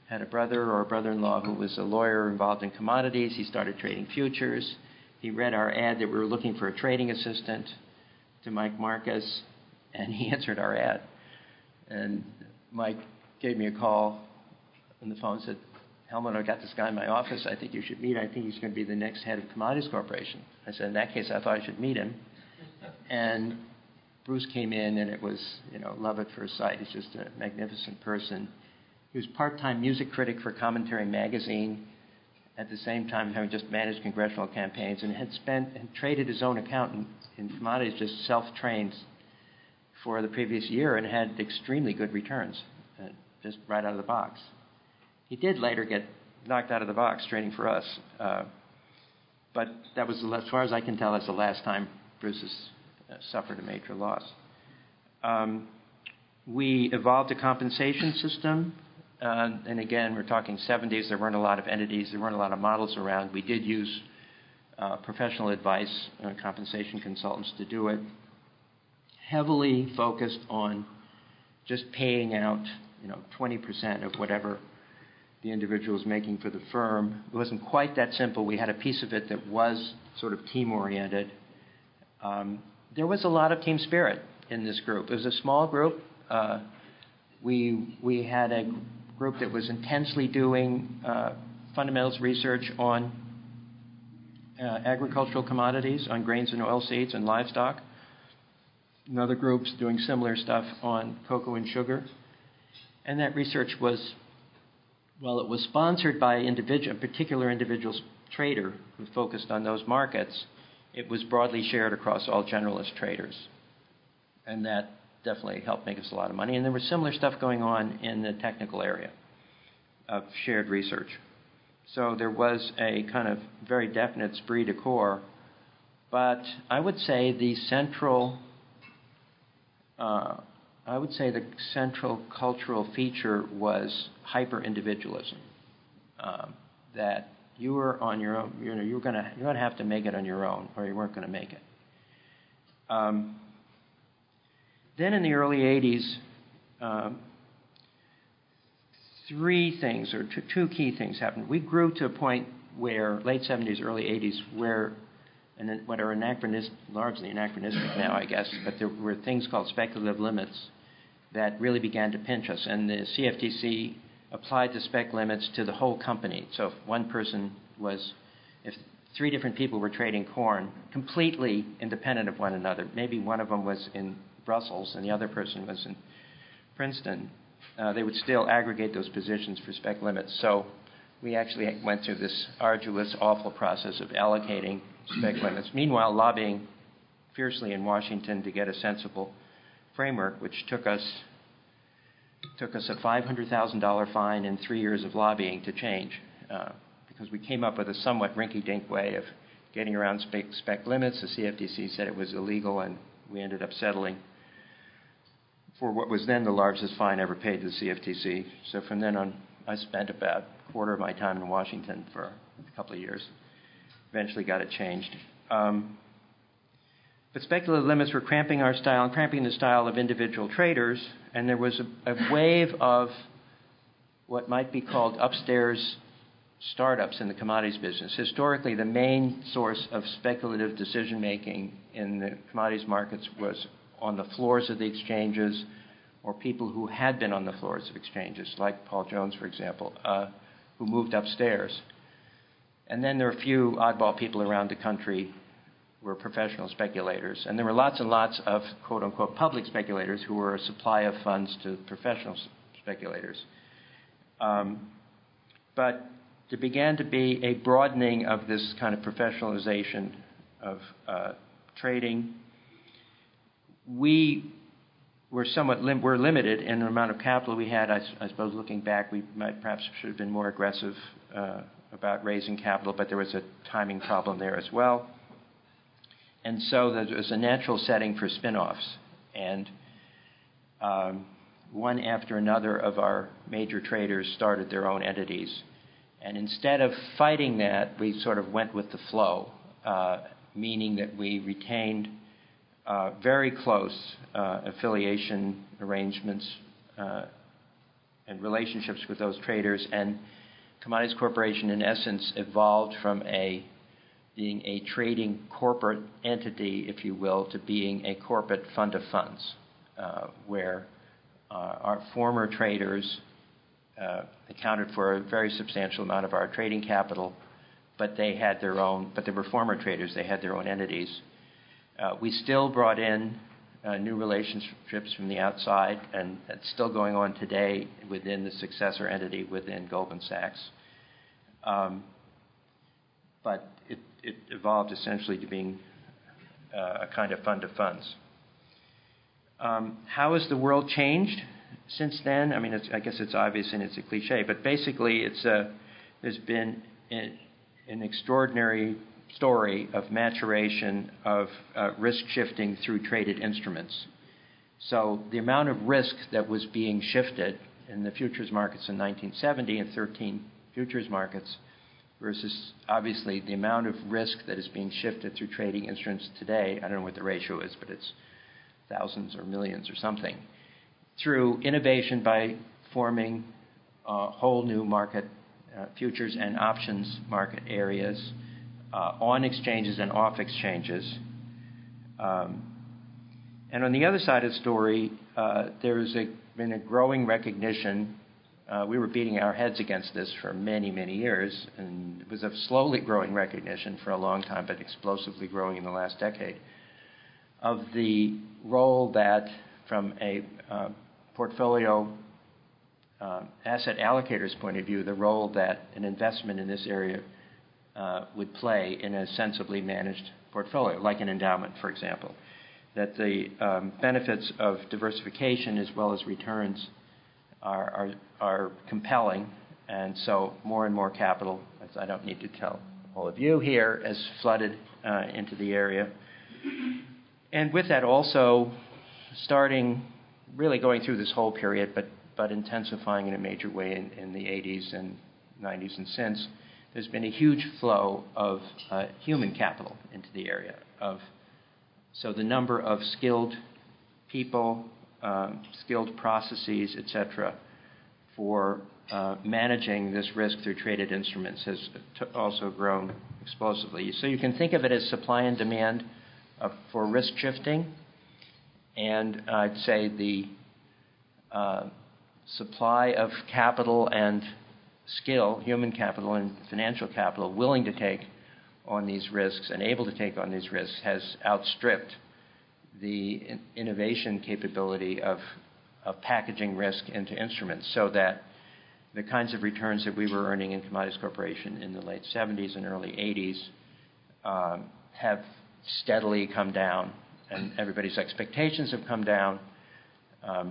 had a brother or a brother-in-law who was a lawyer involved in commodities. He started trading futures. He read our ad that we were looking for a trading assistant to Mike Marcus, and he answered our ad. And Mike gave me a call on the phone and said, "Helmut, I got this guy in my office. I think you should meet him. I think he's going to be the next head of Commodities Corporation." I said, "In that case, I thought I should meet him." And Bruce came in, and it was, love at first sight. He's just a magnificent person. He was part-time music critic for Commentary magazine, at the same time having just managed congressional campaigns, and had traded his own account in commodities, just self-trained for the previous year, and had extremely good returns, just right out of the box. He did later get knocked out of the box trading for us, but that was, as far as I can tell, that's the last time Bruce has suffered a major loss. We evolved a compensation system, and again, we're talking 70s. There weren't a lot of entities. There weren't a lot of models around. We did use professional advice, compensation consultants to do it, heavily focused on just paying out 20% of whatever the individual was making for the firm. It wasn't quite that simple. We had a piece of it that was sort of team-oriented. There was a lot of team spirit in this group. It was a small group. We had a group that was intensely doing fundamentals research on agricultural commodities, on grains and oilseeds and livestock. and other groups doing similar stuff on cocoa and sugar. And that research was, well, it was sponsored by a particular individual trader who focused on those markets. It was broadly shared across all generalist traders. And that definitely helped make us a lot of money. And there was similar stuff going on in the technical area of shared research. So there was a kind of very definite esprit de corps. But I would say the central cultural feature was hyper-individualism. That you were on your own, you're going to have to make it on your own, or you weren't going to make it. Then in the early 80s, three things, or two key things happened. We grew to a point where, late 70s, early 80s, where, and what are largely anachronistic now, I guess, but there were things called speculative limits that really began to pinch us. And the CFTC applied the spec limits to the whole company. So if three different people were trading corn, completely independent of one another, maybe one of them was in Brussels and the other person was in Princeton, they would still aggregate those positions for spec limits. So we actually went through this arduous, awful process of allocating spec limits. Meanwhile, lobbying fiercely in Washington to get a sensible framework, which took us a $500,000 fine and 3 years of lobbying to change, because we came up with a somewhat rinky-dink way of getting around spec limits. The CFTC said it was illegal, and we ended up settling for what was then the largest fine ever paid to the CFTC. So from then on, I spent about a quarter of my time in Washington for a couple of years. Eventually got it changed. But speculative limits were cramping our style and cramping the style of individual traders, and there was a wave of what might be called upstairs startups in the commodities business. Historically, the main source of speculative decision-making in the commodities markets was on the floors of the exchanges, or people who had been on the floors of exchanges, like Paul Jones, for example, who moved upstairs. And then there were a few oddball people around the country who were professional speculators. And there were lots and lots of, quote-unquote, public speculators who were a supply of funds to professional speculators. But there began to be a broadening of this kind of professionalization of trading. We were we're limited in the amount of capital we had. I suppose looking back, we perhaps should have been more aggressive about raising capital, but there was a timing problem there as well. And so there was a natural setting for spin-offs. And one after another of our major traders started their own entities. And instead of fighting that, we sort of went with the flow, meaning that we retained very close affiliation arrangements and relationships with those traders. And Commodities Corporation, in essence, evolved from being a trading corporate entity, if you will, to being a corporate fund of funds, where our former traders accounted for a very substantial amount of our trading capital, but they were former traders, they had their own entities. We still brought in new relationships from the outside, and it's still going on today within the successor entity within Goldman Sachs. But it evolved essentially to being a kind of fund of funds. How has the world changed since then? I mean, I guess it's obvious and it's a cliche, but basically there's been an extraordinary story of maturation of risk shifting through traded instruments. So the amount of risk that was being shifted in the futures markets in 1970 and 13 futures markets versus obviously the amount of risk that is being shifted through trading instruments today, I don't know what the ratio is, but it's thousands or millions or something, through innovation by forming whole new market futures and options market areas on exchanges and off exchanges. And on the other side of the story, there has been a growing recognition. We were beating our heads against this for many, many years, and it was a slowly growing recognition for a long time, but explosively growing in the last decade, of the role that, from a portfolio asset allocator's point of view, the role that an investment in this area would play in a sensibly managed portfolio, like an endowment, for example. That the benefits of diversification as well as returns are compelling, and so more and more capital, as I don't need to tell all of you here, has flooded into the area. And with that also really going through this whole period, but intensifying in a major way in the 80s and 90s and since, there's been a huge flow of human capital into the area. So the number of skilled people, skilled processes, et cetera, for managing this risk through traded instruments has also grown explosively. So you can think of it as supply and demand for risk shifting, and I'd say the supply of capital and skill, human capital and financial capital, willing to take on these risks and able to take on these risks has outstripped the innovation capability of packaging risk into instruments, so that the kinds of returns that we were earning in Commodities Corporation in the late 70s and early 80s have steadily come down, and everybody's expectations have come down.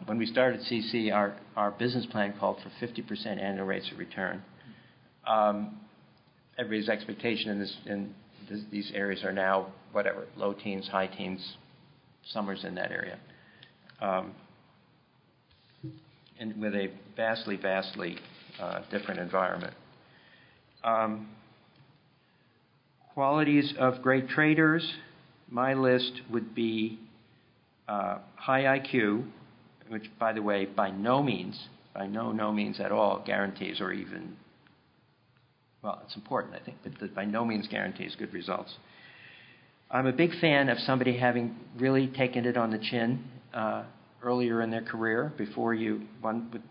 When we started CC, our business plan called for 50% annual rates of return. Everybody's expectation in these areas are now, whatever, low teens, high teens, somewhere's in that area. And with a vastly different environment. Qualities of great traders, my list would be high IQ, which, by the way, by no means at all guarantees or even, well, it's important, I think, but by no means guarantees good results. I'm a big fan of somebody having really taken it on the chin earlier in their career before one would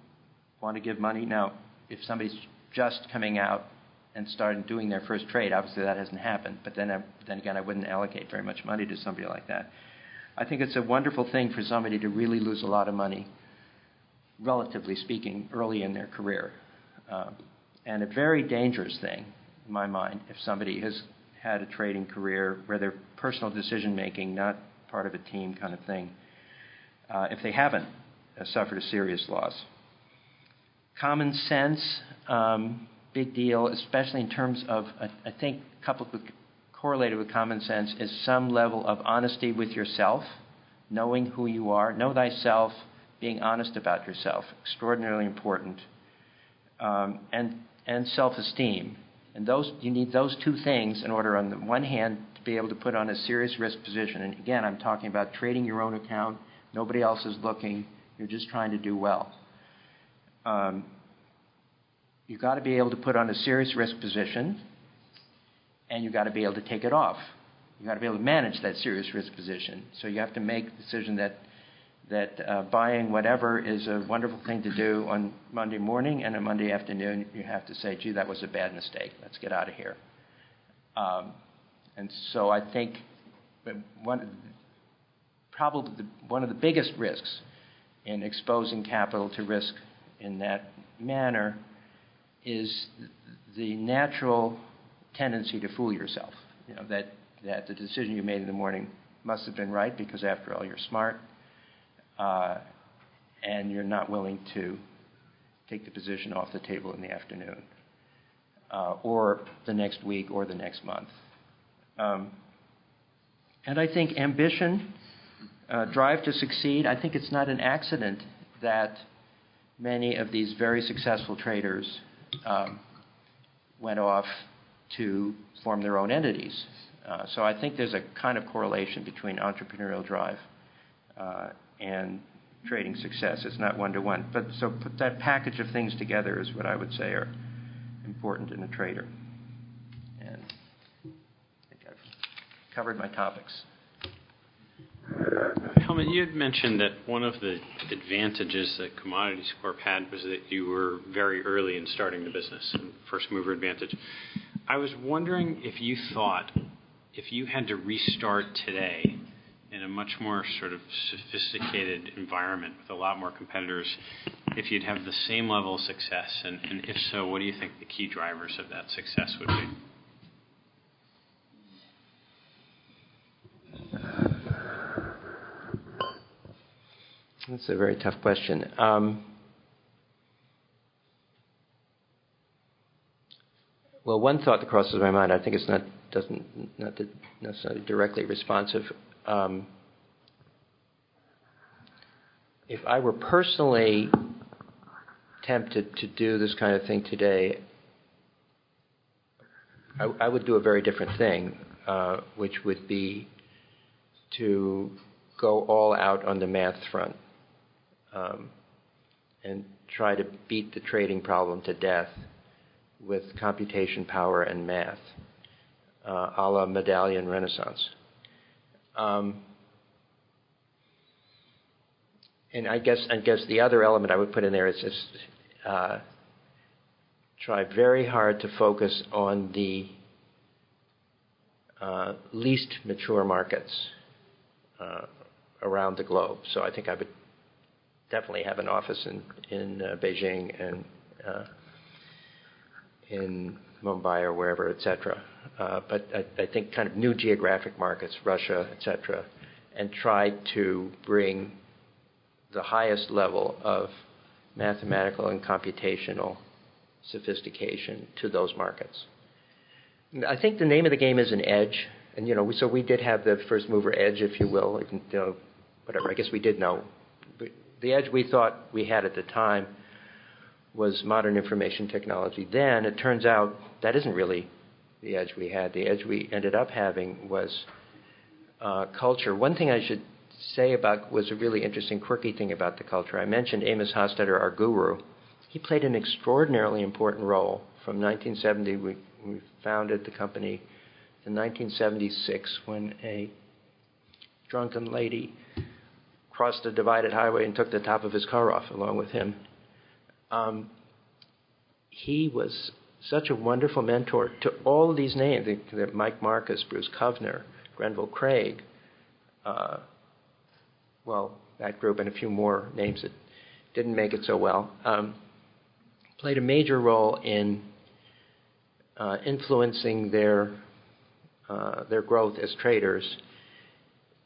want to give money. Now, if somebody's just coming out and started doing their first trade, obviously that hasn't happened, but then again, I wouldn't allocate very much money to somebody like that. I think it's a wonderful thing for somebody to really lose a lot of money, relatively speaking, early in their career. And a very dangerous thing, in my mind, if somebody has had a trading career where they're personal decision-making, not part of a team kind of thing, if they haven't suffered a serious loss. Common sense, big deal, especially in terms of, I think, correlated with common sense is some level of honesty with yourself, knowing who you are, know thyself, being honest about yourself, extraordinarily important, and self-esteem. And you need those two things in order, on the one hand, to be able to put on a serious risk position. And again, I'm talking about trading your own account. Nobody else is looking. You're just trying to do well. You've got to be able to put on a serious risk position, and you've got to be able to take it off. You've got to be able to manage that serious risk position. So you have to make the decision that buying whatever is a wonderful thing to do on Monday morning, and on Monday afternoon you have to say, gee, that was a bad mistake. Let's get out of here. And so I think probably one of the biggest risks in exposing capital to risk in that manner is the natural tendency to fool yourself. You know, that the decision you made in the morning must have been right because, after all, you're smart, and you're not willing to take the position off the table in the afternoon, or the next week, or the next month. And I think ambition, drive to succeed, I think it's not an accident that many of these very successful traders went off to form their own entities. So I think there's a kind of correlation between entrepreneurial drive and trading success. It's not one-to-one. But so put that package of things together is what I would say are important in a trader. And I think I've covered my topics. Helmut, you had mentioned that one of the advantages that Commodities Corp had was that you were very early in starting the business, and first mover advantage. I was wondering if you thought if you had to restart today in a a much more sort of sophisticated environment with a lot more competitors if you'd have the same level of success? And if so, what do you think the key drivers of that success would be? That's a very tough question. Well, one thought that crosses my mind, I think it's not necessarily directly responsive. If I were personally tempted to do this kind of thing today, I would do a very different thing, which would be to go all out on the math front and try to beat the trading problem to death with computation power and math, a la Medallion Renaissance. And I guess the other element I would put in there is just try very hard to focus on the least mature markets around the globe. So I think I would definitely have an office in Beijing and in Mumbai or wherever, et cetera. But I think kind of new geographic markets, Russia, et cetera, and try to bring the highest level of mathematical and computational sophistication to those markets. I think the name of the game is an edge. And, so we did have the first mover edge, if you will, whatever. I guess we did know. The edge we thought we had at the time was modern information technology. Then it turns out that isn't really the edge we had. The edge we ended up having was culture. One thing I should say was a really interesting, quirky thing about the culture. I mentioned Amos Hofstadter, our guru. He played an extraordinarily important role. From 1970, we founded the company, in 1976, when a drunken lady crossed a divided highway and took the top of his car off along with him. He was such a wonderful mentor to all of these names, Mike Marcus, Bruce Kovner, Grenville Craig, that group and a few more names that didn't make it so well, played a major role in influencing their growth as traders.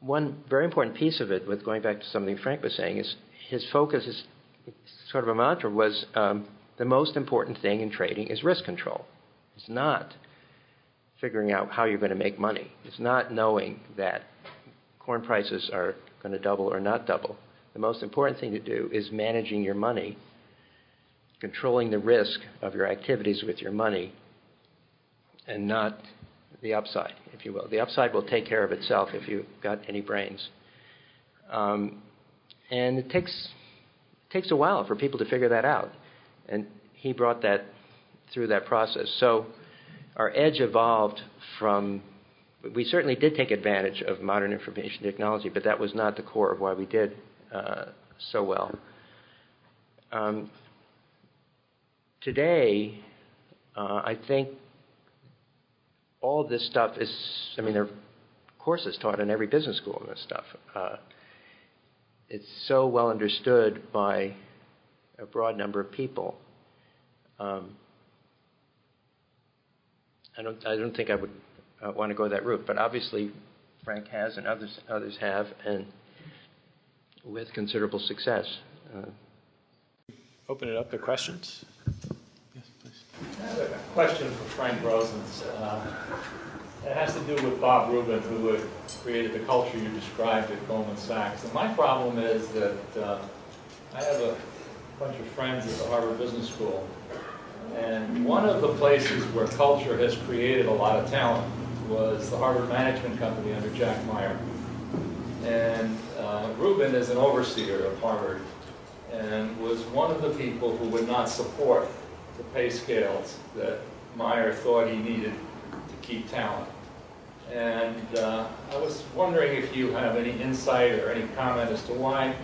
One very important piece of it, with going back to something Frank was saying, is his focus is sort of a mantra was the most important thing in trading is risk control. It's not figuring out how you're going to make money. It's not knowing that corn prices are going to double or not double. The most important thing to do is managing your money, controlling the risk of your activities with your money, and not the upside, if you will. The upside will take care of itself if you've got any brains. And it takes a while for people to figure that out. And he brought that through that process. So our edge evolved from, we certainly did take advantage of modern information technology, but that was not the core of why we did so well. Today, I think all of this stuff is, there are courses taught in every business school on this stuff. It's so well understood by a broad number of people. I don't think I would want to go that route, but obviously Frank has and others have, and with considerable success. Open it up to questions. Yes, please. I have a question for Frank Brosens. It has to do with Bob Rubin, who created the culture you described at Goldman Sachs. And my problem is that I have a bunch of friends at the Harvard Business School. And one of the places where culture has created a lot of talent was the Harvard Management Company under Jack Meyer. And Rubin is an overseer of Harvard and was one of the people who would not support the pay scales that Meyer thought he needed to keep talent. And I was wondering if you have any insight or any comment as to why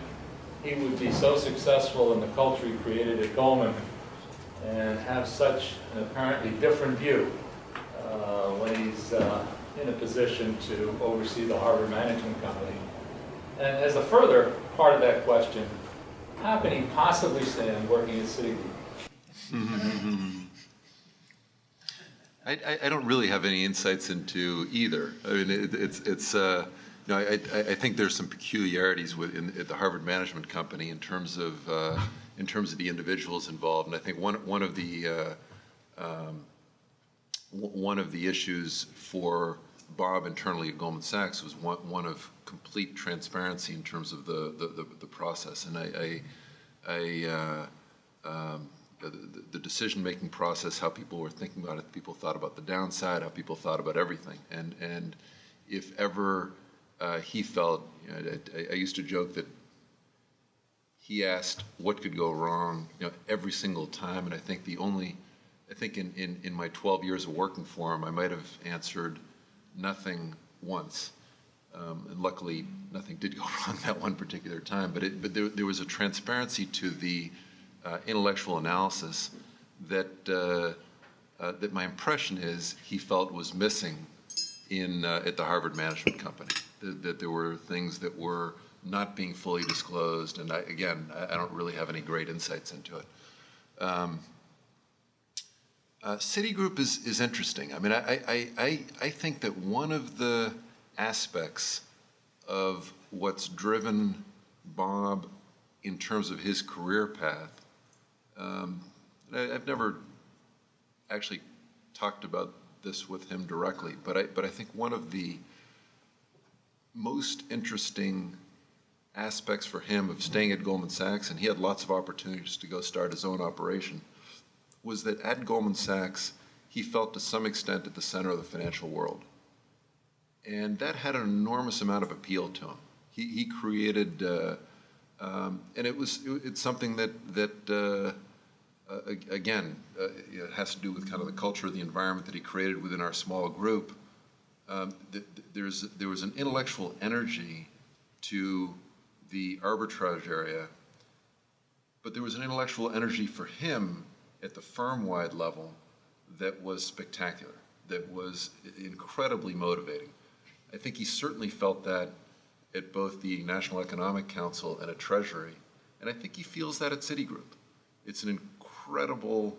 he would be so successful in the culture he created at Goldman and have such an apparently different view when he's in a position to oversee the Harvard Management Company And as a further part of that question, how can he possibly stand working at Citigroup? I don't really have any insights into either. I mean, you know, I think there's some peculiarities at the Harvard Management Company in terms of the individuals involved, and I think one of the issues for Bob internally at Goldman Sachs was one of complete transparency in terms of the process, and the decision-making process, how people were thinking about it, people thought about the downside, how people thought about everything, and if ever he felt, you know, I used to joke that he asked what could go wrong, you know, every single time, and I think in my 12 years of working for him, I might have answered nothing once, and luckily nothing did go wrong that one particular time. But there was a transparency to the intellectual analysis that that my impression is he felt was missing at the Harvard Management Company. That there were things that were not being fully disclosed, and I don't really have any great insights into it. Citigroup is interesting. I mean, I think that one of the aspects of what's driven Bob in terms of his career path, I've never actually talked about this with him directly, but I think one of the most interesting aspects for him of staying at Goldman Sachs, and he had lots of opportunities to go start his own operation, was that at Goldman Sachs, he felt to some extent at the center of the financial world. And that had an enormous amount of appeal to him. He created, and it's something that again, it has to do with kind of the culture, the environment that he created within our small group. There was an intellectual energy to the arbitrage area, but there was an intellectual energy for him at the firm-wide level that was spectacular, that was incredibly motivating. I think he certainly felt that at both the National Economic Council and at Treasury, and I think he feels that at Citigroup. It's an incredible,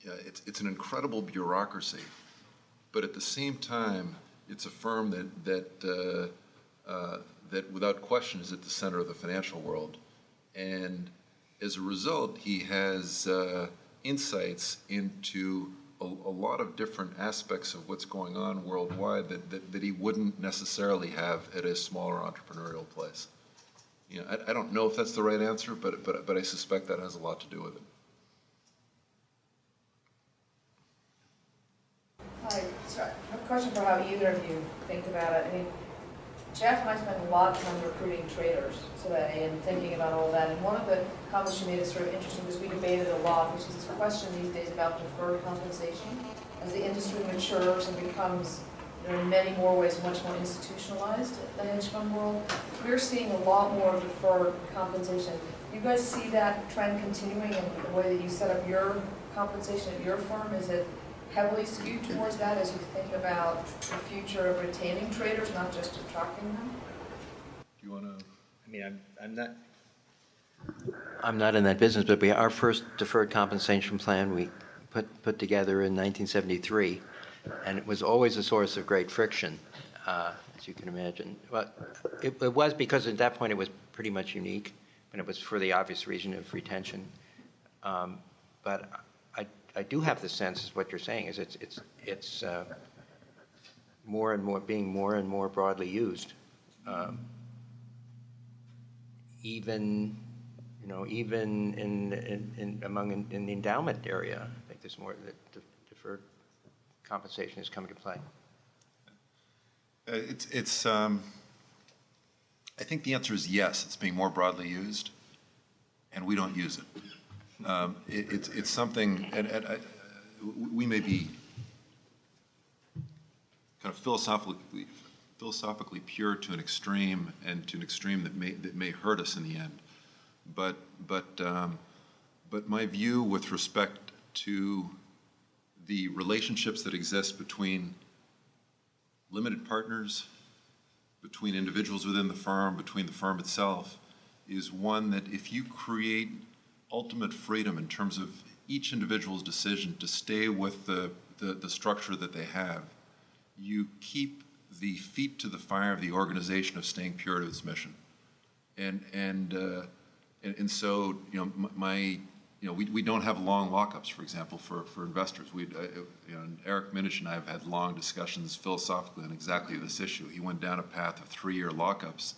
it's an incredible bureaucracy, but at the same time, it's a firm that without question is at the center of the financial world, and as a result, he has insights into a lot of different aspects of what's going on worldwide that he wouldn't necessarily have at a smaller entrepreneurial place. You know, I don't know if that's the right answer, but I suspect that has a lot to do with it. Hi, so I have a question for how either of you think about it. I mean, Jeff and I spend a lot of time recruiting traders today and thinking about all that. And one of the comments you made is sort of interesting because we debated a lot, which is this question these days about deferred compensation. As the industry matures and becomes, you know, in many more ways much more institutionalized in the hedge fund world, we're seeing a lot more deferred compensation. You guys see that trend continuing in the way that you set up your compensation at your firm? Is it heavily skewed towards that as you think about the future of retaining traders, not just attracting them? Do you want to? I mean, I'm not in that business, but our first deferred compensation plan we put together in 1973, and it was always a source of great friction, as you can imagine. But it was because at that point it was pretty much unique, and it was for the obvious reason of retention. But I do have the sense, is what you're saying, is it's more and more being more and more broadly used. Even in the endowment area, I think there's more that deferred compensation is coming to play. I think the answer is yes. It's being more broadly used, and we don't use it. It's something, and we may be kind of philosophically pure to an extreme, and to an extreme that may hurt us in the end. But my view with respect to the relationships that exist between limited partners, between individuals within the firm, between the firm itself, is one that if you create ultimate freedom in terms of each individual's decision to stay with the structure that they have, you keep the feet to the fire of the organization of staying pure to its mission. And so, we don't have long lockups, for example, for investors. Eric Minich and I have had long discussions philosophically on exactly this issue. He went down a path of 3-year lockups,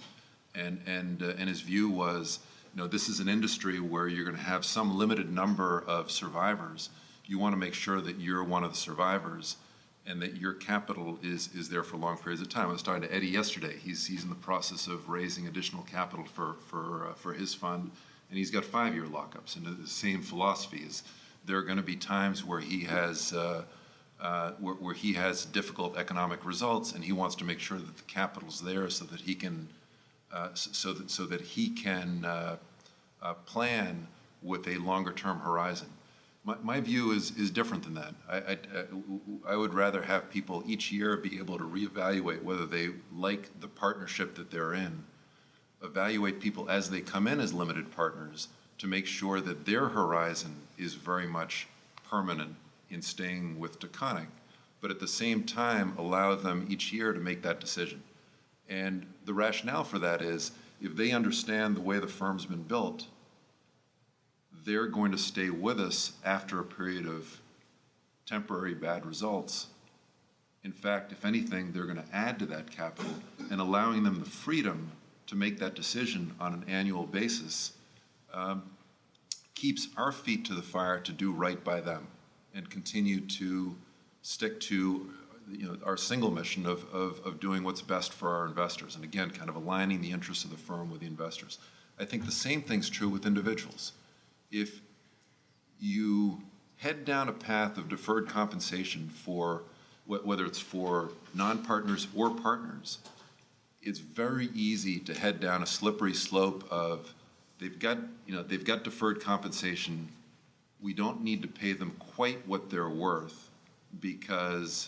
and his view was, this is an industry where you're going to have some limited number of survivors. You want to make sure that you're one of the survivors, and that your capital is there for long periods of time. I was talking to Eddie yesterday. He's in the process of raising additional capital for his fund, and he's got 5-year lockups. And the same philosophy is there are going to be times where he has difficult economic results, and he wants to make sure that the capital's there so that he can plan with a longer-term horizon. My view is different than that. I would rather have people each year be able to reevaluate whether they like the partnership that they're in, evaluate people as they come in as limited partners to make sure that their horizon is very much permanent in staying with Taconic, but at the same time allow them each year to make that decision. And the rationale for that is if they understand the way the firm's been built, they're going to stay with us after a period of temporary bad results. In fact, if anything, they're going to add to that capital, and allowing them the freedom to make that decision on an annual basis keeps our feet to the fire to do right by them and continue to stick to our single mission of doing what's best for our investors, and again, kind of aligning the interests of the firm with the investors. I think the same thing's true with individuals. If you head down a path of deferred compensation for whether it's for non-partners or partners, it's very easy to head down a slippery slope of they've got deferred compensation. We don't need to pay them quite what they're worth because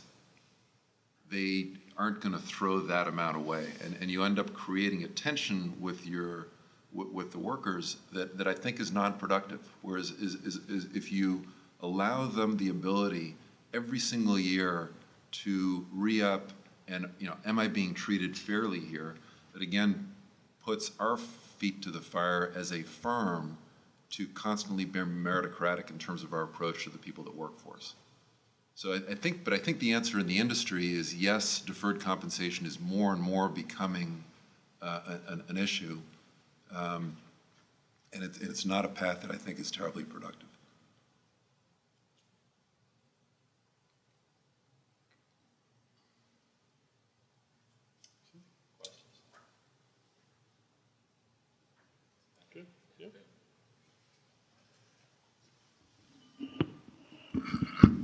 they aren't going to throw that amount away, and you end up creating a tension with the workers that I think is non-productive. Whereas if you allow them the ability every single year to re-up and, am I being treated fairly here, that again puts our feet to the fire as a firm to constantly be meritocratic in terms of our approach to the people that work for us. So I think the answer in the industry is yes, deferred compensation is more and more becoming an issue. And it's not a path that I think is terribly productive. Good. Yep.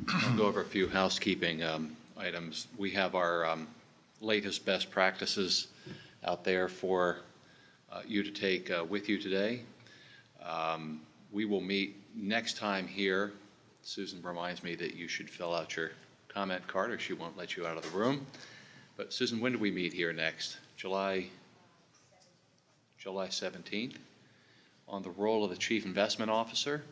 I'll go over a few housekeeping items. We have our latest best practices out there for you to take with you today. We will meet next time here. Susan reminds me that you should fill out your comment card or she won't let you out of the room. But Susan, when do we meet here next? July 17th on the role of the Chief Investment Officer.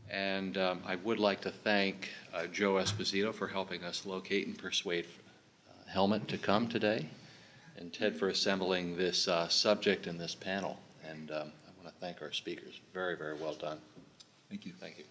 And I would like to thank Joe Esposito for helping us locate and persuade Helmut to come today, and Ted for assembling this subject and this panel. And I want to thank our speakers. Very, very well done. Thank you. Thank you.